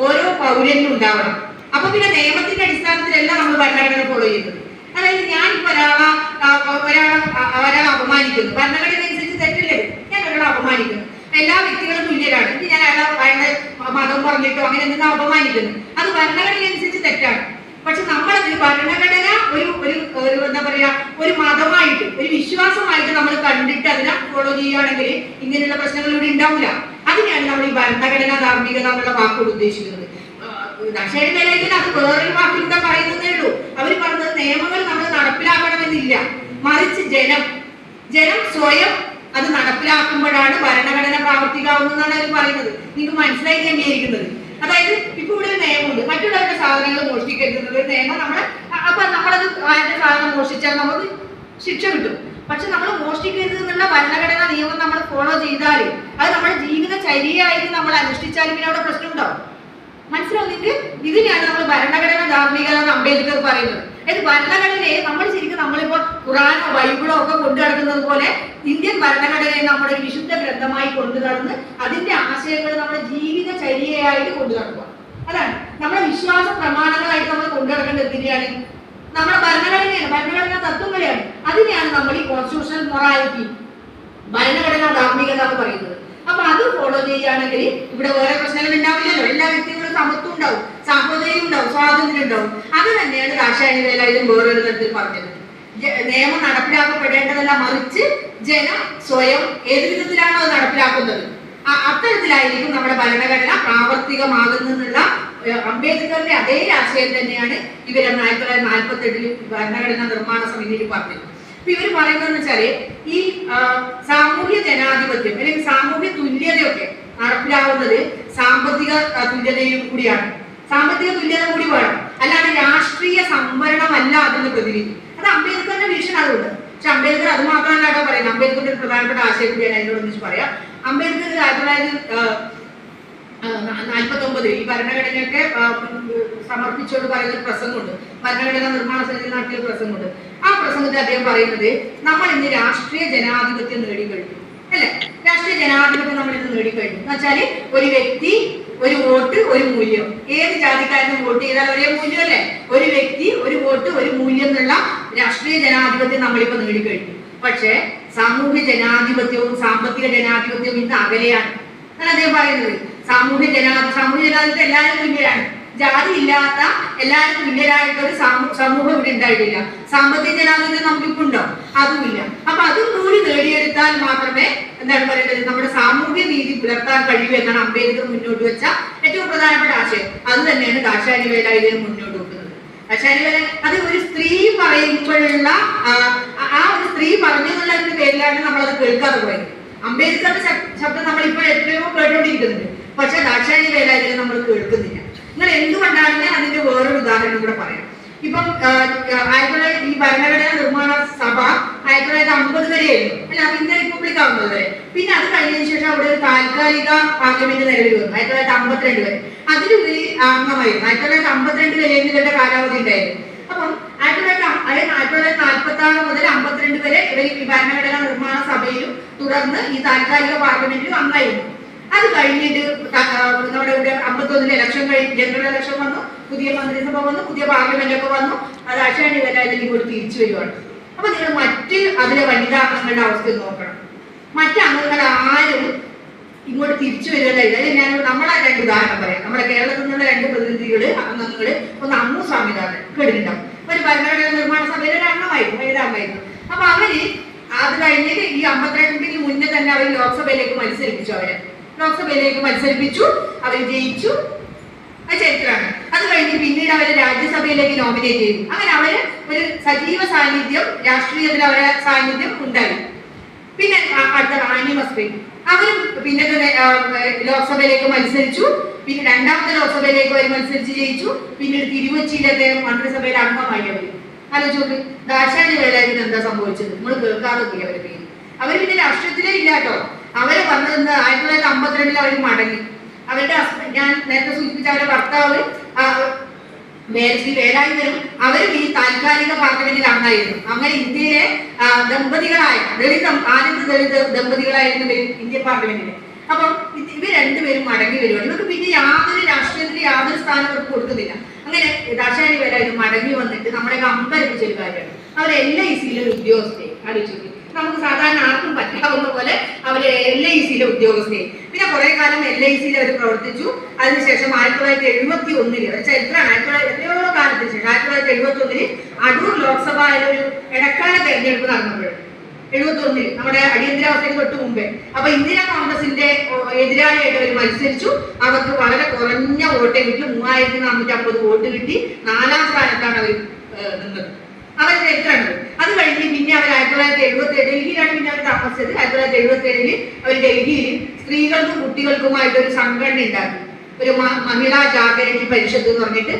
ഓരോ പൗരനും ഉണ്ടാവണം. അപ്പൊ പിന്നെ നിയമത്തിന്റെ അടിസ്ഥാനത്തിലല്ല നമ്മൾ ഭരണഘടന ഫോളോ ചെയ്യുന്നത്. അതായത് ഞാനിപ്പോ ഒരാളെ അപമാനിക്കുന്നു, ഭരണഘടന അനുസരിച്ച് തെറ്റല്ലേ? ഞാൻ ഒരാളെ അപമാനിക്കുന്നു, എല്ലാ വ്യക്തികളും തുല്യരാണ്, ഞാൻ അയാളെ മതം പറഞ്ഞിട്ടോ അങ്ങനെ എന്തെങ്കിലും അപമാനിക്കുന്നു, അത് ഭരണഘടന അനുസരിച്ച് തെറ്റാണ്. പക്ഷെ നമ്മളത് ഭരണഘടന ഒരു എന്താ പറയാ ഒരു മതമായിട്ട് ഒരു വിശ്വാസമായിട്ട് നമ്മൾ കണ്ടിട്ട് അതിനെ ഫോളോ ചെയ്യുകയാണെങ്കിൽ ഇങ്ങനെയുള്ള പ്രശ്നങ്ങൾ ഇവിടെ ഉണ്ടാവില്ല. അതിനെയാണ് നമ്മൾ ഈ ഭരണഘടനാ ധാർമ്മികത എന്നുള്ള വാക്കോട് ഉദ്ദേശിക്കുന്നത്. ദാക്ഷായണി വേലായുധൻ അത് വേറൊരു വാക്കിലൂടെ പറയുന്നതേ ഉള്ളൂ. അവർ പറഞ്ഞത് നിയമങ്ങൾ നമ്മൾ നടപ്പിലാക്കണമെന്നില്ല, മറിച്ച് ജനം സ്വയം അത് നടപ്പിലാക്കുമ്പോഴാണ് ഭരണഘടന പ്രാവർത്തികമാവുന്നതാണ് അവർ പറയുന്നത്. നിങ്ങൾക്ക് മനസ്സിലായി തന്നെയായിരിക്കുന്നത്. അതായത് ഇപ്പൊ ഇവിടെ ഒരു നിയമമുണ്ട്, മറ്റുള്ളവരുടെ സാധനങ്ങൾ മോഷ്ടിക്കരുത് ഒരു നിയമം. അപ്പൊ നമ്മളത് അതിന്റെ സാധനം മോഷ്ടിച്ചാൽ നമുക്ക് ശിക്ഷ കിട്ടും. പക്ഷെ നമ്മൾ മോഷ്ടിക്കരുത് എന്നുള്ള ഭരണഘടനാ നിയമം നമ്മൾ ഫോളോ ചെയ്താൽ, അത് നമ്മുടെ ജീവിതചര്യയായിട്ട് നമ്മൾ അനുഷ്ഠിച്ചാലും പിന്നെ അവിടെ പ്രശ്നമുണ്ടാവും. മനസ്സിലാവും നിങ്ങൾക്ക്? ഇതിനെയാണ് നമ്മൾ ഭരണഘടന ധാർമ്മികത എന്ന് അംബേദ്കർ പറയുന്നത്. അതായത് ഭരണഘടനയെ നമ്മൾ ശരിക്കും നമ്മളിപ്പോ ഖുറാനോ ബൈബിളോ ഒക്കെ കൊണ്ടു നടക്കുന്നത് പോലെ ഇന്ത്യൻ ഭരണഘടനയെ നമ്മുടെ ഒരു വിശുദ്ധ ഗ്രന്ഥമായി കൊണ്ടു നടന്ന് അതിന്റെ ആശയങ്ങൾ നമ്മുടെ ജീവിതചര്യയായിട്ട് കൊണ്ടു നടക്കുക. അതാണ് നമ്മുടെ വിശ്വാസ പ്രമാണങ്ങളായിട്ട് നമ്മൾ കൊണ്ടു നടക്കേണ്ടത്. എന്തിനാണ്? നമ്മുടെ ഭരണഘടനയാണ്, ഭരണഘടനാ തത്വങ്ങളെയാണ്. അതിനെയാണ് നമ്മൾ ഈ കോൺസ്റ്റിറ്റ്യൂഷണൽ മൊറാലിറ്റി, ഭരണഘടനാ ധാർമ്മികത എന്ന് പറയുന്നത്. അപ്പൊ അത് ഫോളോ ചെയ്യുകയാണെങ്കിൽ ഇവിടെ വേറെ പ്രശ്നങ്ങൾ ഉണ്ടാവില്ലല്ലോ. എല്ലാ വ്യക്തികളും സമത്വം ഉണ്ടാവും, സാഹോദര്യം ഉണ്ടാവും, സ്വാതന്ത്ര്യം ഉണ്ടാവും. അത് തന്നെയാണ് ദാക്ഷായണി വേലായുധൻ വേറൊരു തരത്തിൽ പറഞ്ഞത്. നിയമം നടപ്പിലാക്കപ്പെടേണ്ടതല്ല, മറിച്ച് ജനം സ്വയം ഏത് വിധത്തിലാണോ അത് നടപ്പിലാക്കുന്നത് അത്തരത്തിലായിരിക്കും നമ്മുടെ ഭരണഘടന പ്രാവർത്തികമാകുന്നുള്ള അംബേദ്കറിന്റെ അതേ ആശയം തന്നെയാണ് ഇവർ 1948 ഭരണഘടനാ നിർമ്മാണ സമിതിയിൽ പറഞ്ഞത്. ഇവർ പറയുന്നതെന്ന് വെച്ചാല് ഈ സാമൂഹ്യ ജനാധിപത്യം അല്ലെങ്കിൽ സാമൂഹ്യ തുല്യതയൊക്കെ നടപ്പിലാവുന്നത് സാമ്പത്തിക തുല്യതയും കൂടിയാണ്. സാമ്പത്തിക തുല്യത കൂടി വേണം, അല്ലാതെ രാഷ്ട്രീയ സംവരണമല്ല അതിന്റെ പ്രതിനിധി. അത് അംബേദ്കറിന്റെ വീക്ഷണം അതുകൊണ്ട്. പക്ഷെ അംബേദ്കർ അത് മാത്രമല്ല കേട്ടോ പറയുന്നത്. അംബേദ്കറിന്റെ ഒരു പ്രധാനപ്പെട്ട ആശയം കൂടിയാണ് അതിനോടൊന്നിച്ച് പറയാം. അംബേദ്കർ 1949 ഈ ഭരണഘടനയൊക്കെ സമർപ്പിച്ചോട് പറയുന്ന പ്രസംഗമുണ്ട്, ഭരണഘടനാ നിർമ്മാണ സമിതി നടത്തിയ പ്രസംഗമുണ്ട്. ആ പ്രസംഗത്തിൽ അദ്ദേഹം പറയുന്നത് നമ്മൾ ഇന്ന് രാഷ്ട്രീയ ജനാധിപത്യം നേടിക്കഴിഞ്ഞു അല്ലെ? രാഷ്ട്രീയ ജനാധിപത്യം നമ്മൾ ഇന്ന് നേടിക്കഴിഞ്ഞു എന്ന് വെച്ചാല് ഒരു വ്യക്തി, ഒരു വോട്ട്, ഒരു മൂല്യം. ഏത് ജാതിക്കാരനും വോട്ട് ചെയ്താൽ ഒരേ മൂല്യം അല്ലേ? ഒരു വ്യക്തി, ഒരു വോട്ട്, ഒരു മൂല്യം എന്നുള്ള രാഷ്ട്രീയ ജനാധിപത്യം നമ്മളിപ്പോ നേടിക്കഴിഞ്ഞു. പക്ഷെ സാമൂഹ്യ ജനാധിപത്യവും സാമ്പത്തിക ജനാധിപത്യവും ഇന്ന് അകലെയാണ് എന്നാണ് അദ്ദേഹം പറയുന്നത്. സാമൂഹ്യ ജനാധിപത്യം എല്ലാവരും തുല്യരാണ്, ജാതി ഇല്ലാത്ത എല്ലാവരും തുല്യരായിട്ടൊരു സമൂഹം ഇവിടെ ഉണ്ടായിട്ടില്ല. സാമ്പത്തിക ജനാധിപത്യം നമുക്കിപ്പോ ഉണ്ടോ? അതുമില്ല. അപ്പൊ അതും കൂടി നേടിയെടുത്താൽ മാത്രമേ എന്താണ് പറയുന്നത് നമ്മുടെ സാമൂഹ്യ നീതി പുലർത്താൻ കഴിയൂ എന്നാണ് അംബേദ്കർ മുന്നോട്ട് വെച്ച ഏറ്റവും പ്രധാനപ്പെട്ട ആശയം. അത് തന്നെയാണ് ദാക്ഷായണി വേലായുധൻ മുന്നോട്ട് വെക്കുന്നത്. ദാക്ഷായണി വേലായുധൻ അത് ഒരു സ്ത്രീ പറയുമ്പോഴുള്ള ആ ഒരു സ്ത്രീ പറഞ്ഞു എന്നുള്ളതിന്റെ പേരിലാണ് നമ്മളത് കേൾക്കാതെ പോയത്. അംബേദ്കറുടെ ശബ്ദം നമ്മളിപ്പോ എത്രയോ കേട്ടോണ്ടിരിക്കുന്നുണ്ട്, പക്ഷെ ദാക്ഷായണി വേലായുധനെ നമ്മൾ കേൾക്കുന്നില്ല. നിങ്ങൾ എന്തുകൊണ്ടാണെന്ന് അതിന്റെ വേറൊരു ഉദാഹരണം കൂടെ പറയാം. ഇപ്പം ഈ ഭരണഘടനാ നിർമ്മാണ സഭ 1950 വരെയായിരുന്നു അല്ല, പിന്നെ റിപ്പബ്ലിക് ആവുന്നത് വരെ. പിന്നെ അത് കഴിഞ്ഞതിന് ശേഷം അവിടെ ഒരു താൽക്കാലിക പാർലമെന്റ് നിലവിൽ വന്നു 1952 വരെ. അതിലുപരി അംഗമായിരുന്നു 1952 വരെ ഇവരുടെ കാലാവധി ഉണ്ടായിരുന്നു. അപ്പം 1946 മുതൽ 52 വരെ ഇവർ ഈ ഭരണഘടനാ നിർമ്മാണ സഭയിലും തുടർന്ന് ഈ താൽക്കാലിക പാർലമെന്റിലും അംഗമായിരുന്നു. അത് കഴിഞ്ഞിട്ട് നമ്മുടെ ഇവിടെ 51 ഇലക്ഷൻ കഴിഞ്ഞ് ജനറൽ ഇലക്ഷൻ വന്നു, പുതിയ മന്ത്രിസഭ വന്നു, പുതിയ പാർലമെന്റ് ഒക്കെ വന്നു. അത് ദാക്ഷായണി വേലായുധൻ ഇങ്ങോട്ട് തിരിച്ചു വരുവാണ്. അപ്പൊ നിങ്ങൾ മറ്റ് അതിലെ വനിതാ അംഗങ്ങളുടെ അവസ്ഥ നോക്കണം. മറ്റ് അംഗങ്ങൾ ആരും ഇങ്ങോട്ട് തിരിച്ചു വരുന്നില്ല. അതായത് ഞാൻ നമ്മളെ 2 ഉദാഹരണം പറയാം. നമ്മുടെ കേരളത്തിൽ നിന്നുള്ള 2 പ്രതിനിധികള് അംഗങ്ങള് ഒന്ന് അമ്മു സ്വാമിനാഥൻ കേട്ടിട്ടുണ്ടാവും. ഒരു ഭരണഘടനാ നിർമ്മാണ സഭയിലെ ഒരു അംഗമായിരുന്നു, വനിതാംഗമായിരുന്നു. അപ്പൊ അവര് അത് കഴിഞ്ഞിട്ട് ഈ 52-ന് മുന്നേ തന്നെ അവർ ലോക്സഭയിലേക്ക് മത്സരിപ്പിച്ചു. ലോക്സഭയിലേക്ക് മത്സരിപ്പിച്ചു, അവർ ജയിച്ചു. അത് ചരിത്രമാണ്. അത് കഴിഞ്ഞ് പിന്നീട് അവരെ രാജ്യസഭയിലേക്ക് നോമിനേറ്റ് ചെയ്തു. അങ്ങനെ അവര് ഒരു സജീവ സാന്നിധ്യം, രാഷ്ട്രീയത്തിൽ അവരെ സാന്നിധ്യം ഉണ്ടായി. പിന്നെ അടുത്ത റാണി മസ്ബി, അവരും പിന്നെ ലോക്സഭയിലേക്ക് മത്സരിച്ചു. പിന്നെ രണ്ടാമത്തെ ലോക്സഭയിലേക്ക് അവർ മത്സരിച്ച് ജയിച്ചു. പിന്നീട് തിരുവച്ചിയിൽ അദ്ദേഹം മന്ത്രിസഭയിലെ അംഗമായി. അവര് ആലോചിച്ച് ദാക്ഷായണി വേലായുധന് എന്താ സംഭവിച്ചത്? നമ്മൾ കേൾക്കാതെ പോയി അവരുടെ പേര്. അവര് പിന്നെ രാഷ്ട്രീയത്തിലേ ഇല്ല കേട്ടോ. അവരെ വന്നത് 1952 അവർ മടങ്ങി. അവരുടെ ഞാൻ നേരത്തെ സൂചിപ്പിച്ച അവരുടെ ഭർത്താവ് ശ്രീ വേലായുധനും അവരും ഈ താൽക്കാലിക പാർലമെന്റിൽ അംഗമായിരുന്നു. അങ്ങനെ ഇന്ത്യയിലെ ദമ്പതികളായ ആദ്യത്തെ ദളിത് ദമ്പതികളായിരുന്നു ഇന്ത്യൻ പാർലമെന്റിൽ. അപ്പം ഇവർ രണ്ടുപേരും മടങ്ങി വരുവാണ്. ഇവർക്ക് പിന്നെ യാതൊരു രാഷ്ട്രീയത്തിൽ യാതൊരു സ്ഥാനം അവർക്ക് കൊടുക്കുന്നില്ല. അങ്ങനെ ദാക്ഷായണി വേലായുധൻ മടങ്ങി വന്നിട്ട് നമ്മളെയൊക്കെ അമ്പരപ്പിച്ചൊരു കാര്യമാണ്. അവർ LIC-യിലെ ഉദ്യോഗസ്ഥയെ ആലോചിച്ചു. നമുക്ക് സാധാരണ ആർക്കും പറ്റാവുന്ന പോലെ അവര് LIC-യിലെ ഉദ്യോഗസ്ഥയെ. പിന്നെ കുറെ കാലം LIC-യിൽ അവർ പ്രവർത്തിച്ചു. അതിനുശേഷം 1971 ഒരു ചരിത്രമാണ്. എത്രയോ കാലത്തിന് ശേഷം 1971 അടൂർ ലോക്സഭയിലെ ഒരു ഇടക്കാല തെരഞ്ഞെടുപ്പ് നടന്നപ്പോൾ 71 നമ്മുടെ അടിയന്തരാവസ്ഥയ്ക്ക് തൊട്ട് മുമ്പേ. അപ്പൊ ഇന്ദിരാ കോൺഗ്രസിന്റെ എതിരാളിയായിട്ട് അവർ മത്സരിച്ചു. അവർക്ക് വളരെ കുറഞ്ഞ വോട്ടേ കിട്ടി. 3450 വോട്ട് കിട്ടി. 4ാം സ്ഥാനത്താണ് അവർ നിന്നത്. അവർ ചരിത്രമാണ്. അത് കഴിഞ്ഞ് പിന്നെ അവർ 1977 ഡൽഹിയിലാണ് പിന്നെ അവർ താമസിച്ചത്. 1977 അവർ ഡൽഹിയിൽ സ്ത്രീകൾക്കും കുട്ടികൾക്കുമായിട്ട് ഒരു സംഘടന ഉണ്ടാക്കി. ഒരു മഹിളാ ജാഗരണി പരിഷത്ത് എന്ന് പറഞ്ഞിട്ട്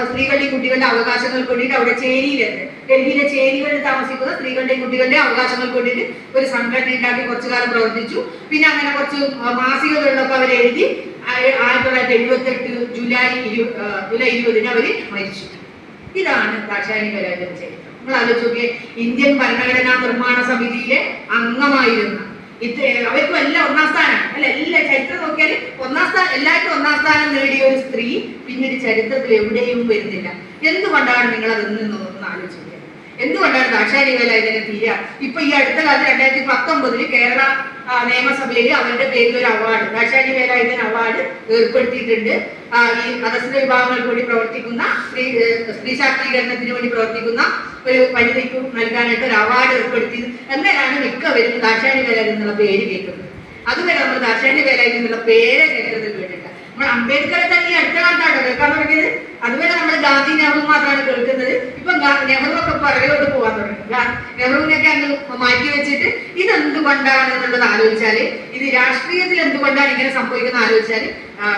സ്ത്രീകളുടെയും കുട്ടികളുടെ അവകാശങ്ങൾക്ക് വേണ്ടിയിട്ട് അവിടെ ചേരിയിലുണ്ട്. ഡൽഹിയിലെ ചേരികളിൽ താമസിക്കുന്ന സ്ത്രീകളുടെയും കുട്ടികളുടെയും അവകാശങ്ങൾക്ക് വേണ്ടിയിട്ട് ഒരു സംഘടന ഉണ്ടാക്കി കുറച്ചു കാലം പ്രവർത്തിച്ചു. പിന്നെ അങ്ങനെ കുറച്ച് മാസികകളിലൊക്കെ അവർ എഴുതി. 1978 ജൂലൈ 20 അവര് മരിച്ചു. ഇതാണ് ദാക്ഷായണി വേലായുധന്റെ ചരിത്രം. നമ്മൾ ആലോചിച്ച് നോക്കിയേ, ഇന്ത്യൻ ഭരണഘടനാ നിർമ്മാണ സമിതിയിലെ അംഗമായിരുന്ന അവർക്കും എല്ലാം 1ാം സ്ഥാനമാണ് അല്ല. എല്ലാ ചരിത്രം നോക്കിയാൽ എല്ലാവർക്കും 1ാം സ്ഥാനം നേടിയ ഒരു സ്ത്രീ പിന്നീട് ചരിത്രത്തിൽ എവിടെയും വരുന്നില്ല. എന്തുകൊണ്ടാണ് നിങ്ങൾ അതൊന്നും ആലോചിച്ചത്? എന്തുകൊണ്ടാണ് ദാക്ഷായണി വേലായുധനെ തീരുക? ഇപ്പൊ ഈ അടുത്ത കാലത്ത് 2019 കേരള നിയമസഭയിൽ അവരുടെ പേരിൽ ഒരു അവാർഡ്, ദാക്ഷായണി വേലായുധൻ അവാർഡ് ഏർപ്പെടുത്തിയിട്ടുണ്ട്. ഈ അധസ്ഥിത വിഭാഗങ്ങൾക്ക് വേണ്ടി പ്രവർത്തിക്കുന്ന സ്ത്രീ ശാക്തീകരണത്തിന് വേണ്ടി പ്രവർത്തിക്കുന്ന ഒരു വനിതയ്ക്ക് നൽകാനായിട്ട് ഒരു അവാർഡ് ഏർപ്പെടുത്തി. എന്നാലാണ് മിക്കവരും ദാക്ഷായണി വേലായുധൻ എന്നുള്ള പേര് കേൾക്കുന്നത്. അതുവരെ നമ്മൾ ദാക്ഷായണി വേലായുധൻ എന്നുള്ള പേരെ കേൾക്കുന്നത് കേട്ടില്ല. നമ്മൾ അംബേദ്കറെ തന്നെ ഈ അടുത്ത കാലത്താണ് കേൾക്കാൻ തുടങ്ങിയത്. അതുവരെ നമ്മൾ ഗാന്ധി നെഹ്റു മാത്രമാണ് കേൾക്കുന്നത്. ഇപ്പൊ നെഹ്റു ഒക്കെ പുറകോട്ട് പോകാൻ തുടങ്ങി. നെഹ്റുവിനൊക്കെ അങ്ങ് മാറ്റി വെച്ചിട്ട് ഇതെന്തുകൊണ്ടാണ് എന്നുള്ളത് ആലോചിച്ചാല്, ഇത് രാഷ്ട്രീയത്തിൽ എന്തുകൊണ്ടാണ് ഇങ്ങനെ സംഭവിക്കുന്നത് ആലോചിച്ചാല്,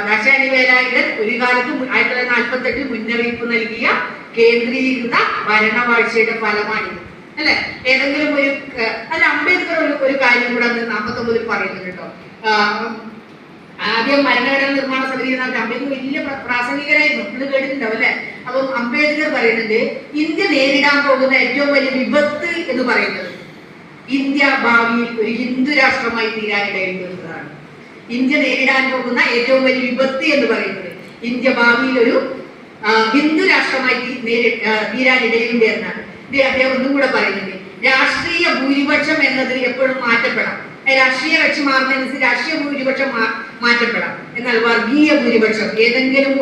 ദാക്ഷായണി വേലായുധൻ ഒരു കാലത്ത് 1948 മുന്നറിയിപ്പ് നൽകിയ കേന്ദ്രീകൃത ഭരണവാഴ്ചയുടെ ഫലമാണിത് അല്ലെ. ഏതെങ്കിലും ഒരു അല്ല, അംബേദ്കർ ഒരു കാര്യം കൂടെ 49 പറയുന്നുണ്ട് കേട്ടോ. ആദ്യം ഭരണഘടനാ നിർമ്മാണ സമിതി അംബേദ്കർ വലിയ പ്രാസംഗികരായിരുന്നു, നിങ്ങൾ കേട്ടിട്ടുണ്ടാവും അല്ലെ. അപ്പം അംബേദ്കർ പറയുന്നുണ്ട്, ഇന്ത്യ നേരിടാൻ പോകുന്ന ഏറ്റവും വലിയ വിപത്ത് എന്ന് പറയുന്നത് ഇന്ത്യ ഭാവിയിൽ ഒരു ഹിന്ദു രാഷ്ട്രമായി തീരാനിടയുന്നതാണ്. ഇന്ത്യ നേരിടാൻ പോകുന്ന ഏറ്റവും വലിയ വിപത്ത് എന്ന് പറയുന്നത് ഇന്ത്യ ഭാവിയിൽ ഒരു ഹിന്ദു രാഷ്ട്രമായി തീരാനിടയുണ്ട് എന്നാണ്. അദ്ദേഹം ഒന്നും കൂടെ പറയുന്നുണ്ട്, രാഷ്ട്രീയ ഭൂരിപക്ഷം എന്നത് എപ്പോഴും മാറ്റപ്പെടാം. രാഷ്ട്രീയ കക്ഷി മാറുന്നതനുസരിച്ച് രാഷ്ട്രീയ ഭൂരിപക്ഷം മാറ്റപ്പെടാം. എന്നാൽ വർഗീയ ഭൂരിപക്ഷം, ഏതെങ്കിലും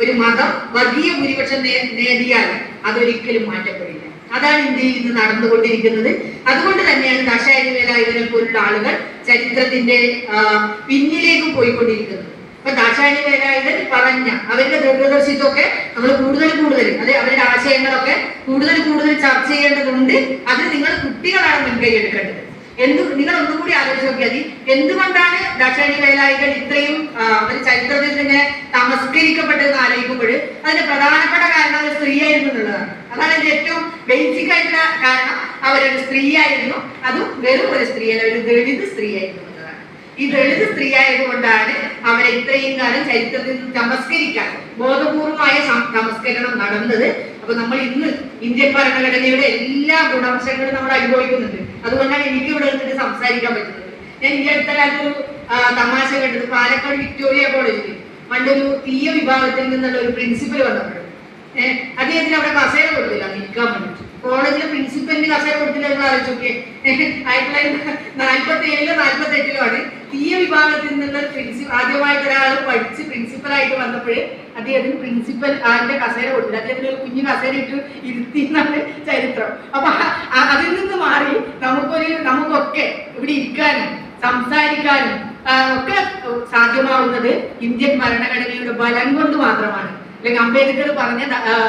ഒരു മതം വർഗീയ ഭൂരിപക്ഷം നേടിയാൽ അതൊരിക്കലും മാറ്റപ്പെടില്ല. അതാണ് ഇന്ത്യയിൽ ഇന്ന് നടന്നുകൊണ്ടിരിക്കുന്നത്. അതുകൊണ്ട് തന്നെയാണ് ദാക്ഷായണി വേലായുധനെ പോലുള്ള ആളുകൾ ചരിത്രത്തിന്റെ പിന്നിലേക്ക് പോയിക്കൊണ്ടിരിക്കുന്നത്. അപ്പൊ ദാക്ഷായണി വേലായുധൻ പറഞ്ഞ അവരുടെ ദീർഘദർശിത്വമൊക്കെ നമ്മൾ കൂടുതൽ അതെ അവരുടെ ആശയങ്ങളൊക്കെ കൂടുതൽ ചർച്ച ചെയ്യേണ്ടതുണ്ട്. അത് നിങ്ങൾ കുട്ടികളാണ് മുൻകൈ എടുക്കേണ്ടത്. നിങ്ങൾ ഒന്നും കൂടി ആലോചിച്ച് നോക്കിയാൽ എന്തുകൊണ്ടാണ് ദാക്ഷായണി വേലായുധൻ ഇത്രയും ഒരു ചരിത്രത്തിൽ തന്നെ തമസ്കരിക്കപ്പെട്ടതെന്ന് ആലോചിക്കുമ്പോൾ അതിന്റെ പ്രധാനപ്പെട്ട കാരണം ഒരു സ്ത്രീയായിരുന്നു എന്നുള്ളതാണ്. അതാണ് അതിന്റെ ഏറ്റവും ബേസിക് ആയിട്ടുള്ള കാരണം. അവരൊരു സ്ത്രീയായിരുന്നു, അതും വെറും ഒരു സ്ത്രീയല്ല, ഒരു ദളിത് സ്ത്രീയായിരുന്നു എന്നതാണ്. ഈ ദളിത് സ്ത്രീ ആയതുകൊണ്ടാണ് അവരെ ഇത്രയും കാലം ചരിത്രത്തിൽ നിന്ന് തമസ്കരിക്കാൻ ബോധപൂർവമായ തമസ്കരണം നടന്നത്. അപ്പൊ നമ്മൾ ഇന്ന് ഇന്ത്യൻ ഭരണഘടനയുടെ എല്ലാ ഗുണാംശങ്ങളും നമ്മൾ അനുഭവിക്കുന്നുണ്ട്. അതുകൊണ്ടാണ് എനിക്ക് ഇവിടെ നിന്നിട്ട് സംസാരിക്കാൻ പറ്റുന്നത്. ഞാൻ ഈ അടുത്ത കാലത്ത് ഒരു തമാശ കണ്ടത്, പാലക്കാട് വിക്ടോറിയ കോളേജിൽ പണ്ടൊരു തീയ വിഭാഗത്തിൽ നിന്നുള്ള ഒരു പ്രിൻസിപ്പൽ വന്നപ്പോൾ അദ്ദേഹത്തിന് അവിടെ കസേര കൊടുത്തില്ല നിൽക്കാൻ വേണ്ടിട്ട്. കോളേജിലെ പ്രിൻസിപ്പലിന് കസേര കൊടുത്തില്ല എന്ന് ആലോചിച്ചൊക്കെ. 1947 48 തീയ വിഭാഗത്തിൽ നിന്നുള്ള ആദ്യമായിട്ട് ഒരാൾ പഠിച്ച് പ്രിൻസിപ്പലായിട്ട് വന്നപ്പോൾ അദ്ദേഹത്തിന് പ്രിൻസിപ്പൽ ആന്റെ കസേര കൊടുത്തില്ല, അദ്ദേഹത്തിന് ഒരു കുഞ്ഞു കസേര ഇട്ട് ഇരുത്തി എന്നാണ് ചരിത്രം. അപ്പൊ അതിൽ നിന്ന് മാറി നമുക്കൊക്കെ ഇവിടെ ഇരിക്കാനും സംസാരിക്കാനും ഒക്കെ സാധ്യമാവുന്നത് ഇന്ത്യൻ ഭരണഘടനയുടെ ബലം കൊണ്ട് മാത്രമാണ്. അല്ലെങ്കിൽ അംബേദ്കർ പറഞ്ഞ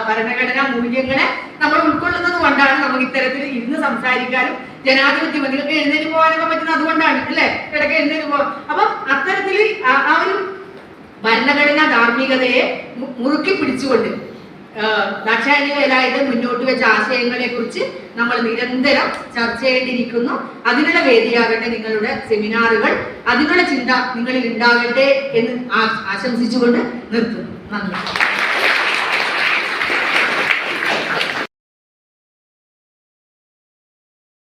ഭരണഘടനാ മൂല്യങ്ങളെ നമ്മൾ ഉൾക്കൊള്ളുന്നത് കൊണ്ടാണ് നമുക്ക് ഇത്തരത്തിൽ ഇരുന്ന് സംസാരിക്കാനും ജനാധിപത്യം നിങ്ങൾക്ക് എഴുന്നേറ്റ് പോകാനൊക്കെ പറ്റുന്നത് അതുകൊണ്ടാണ് അല്ലെ, ഇടയ്ക്ക് എഴുന്നേറ്റ് പോകാം. അപ്പൊ അത്തരത്തിൽ ആ ഒരു ഭരണഘടനാ ധാർമ്മികതയെ മുറുക്കി പിടിച്ചുകൊണ്ട് ദാക്ഷായണി വേലായുധൻ മുന്നോട്ട് വെച്ച ആശയങ്ങളെ കുറിച്ച് നമ്മൾ നിരന്തരം ചർച്ച ചെയ്യേണ്ടിയിരിക്കുന്നു. അതിനുള്ള വേദിയാകട്ടെ നിങ്ങളുടെ സെമിനാറുകൾ, അതിനുള്ള ചിന്ത നിങ്ങളിൽ ഉണ്ടാകട്ടെ എന്ന് ആശംസിച്ചുകൊണ്ട് നിർത്തുന്നു. നന്ദി.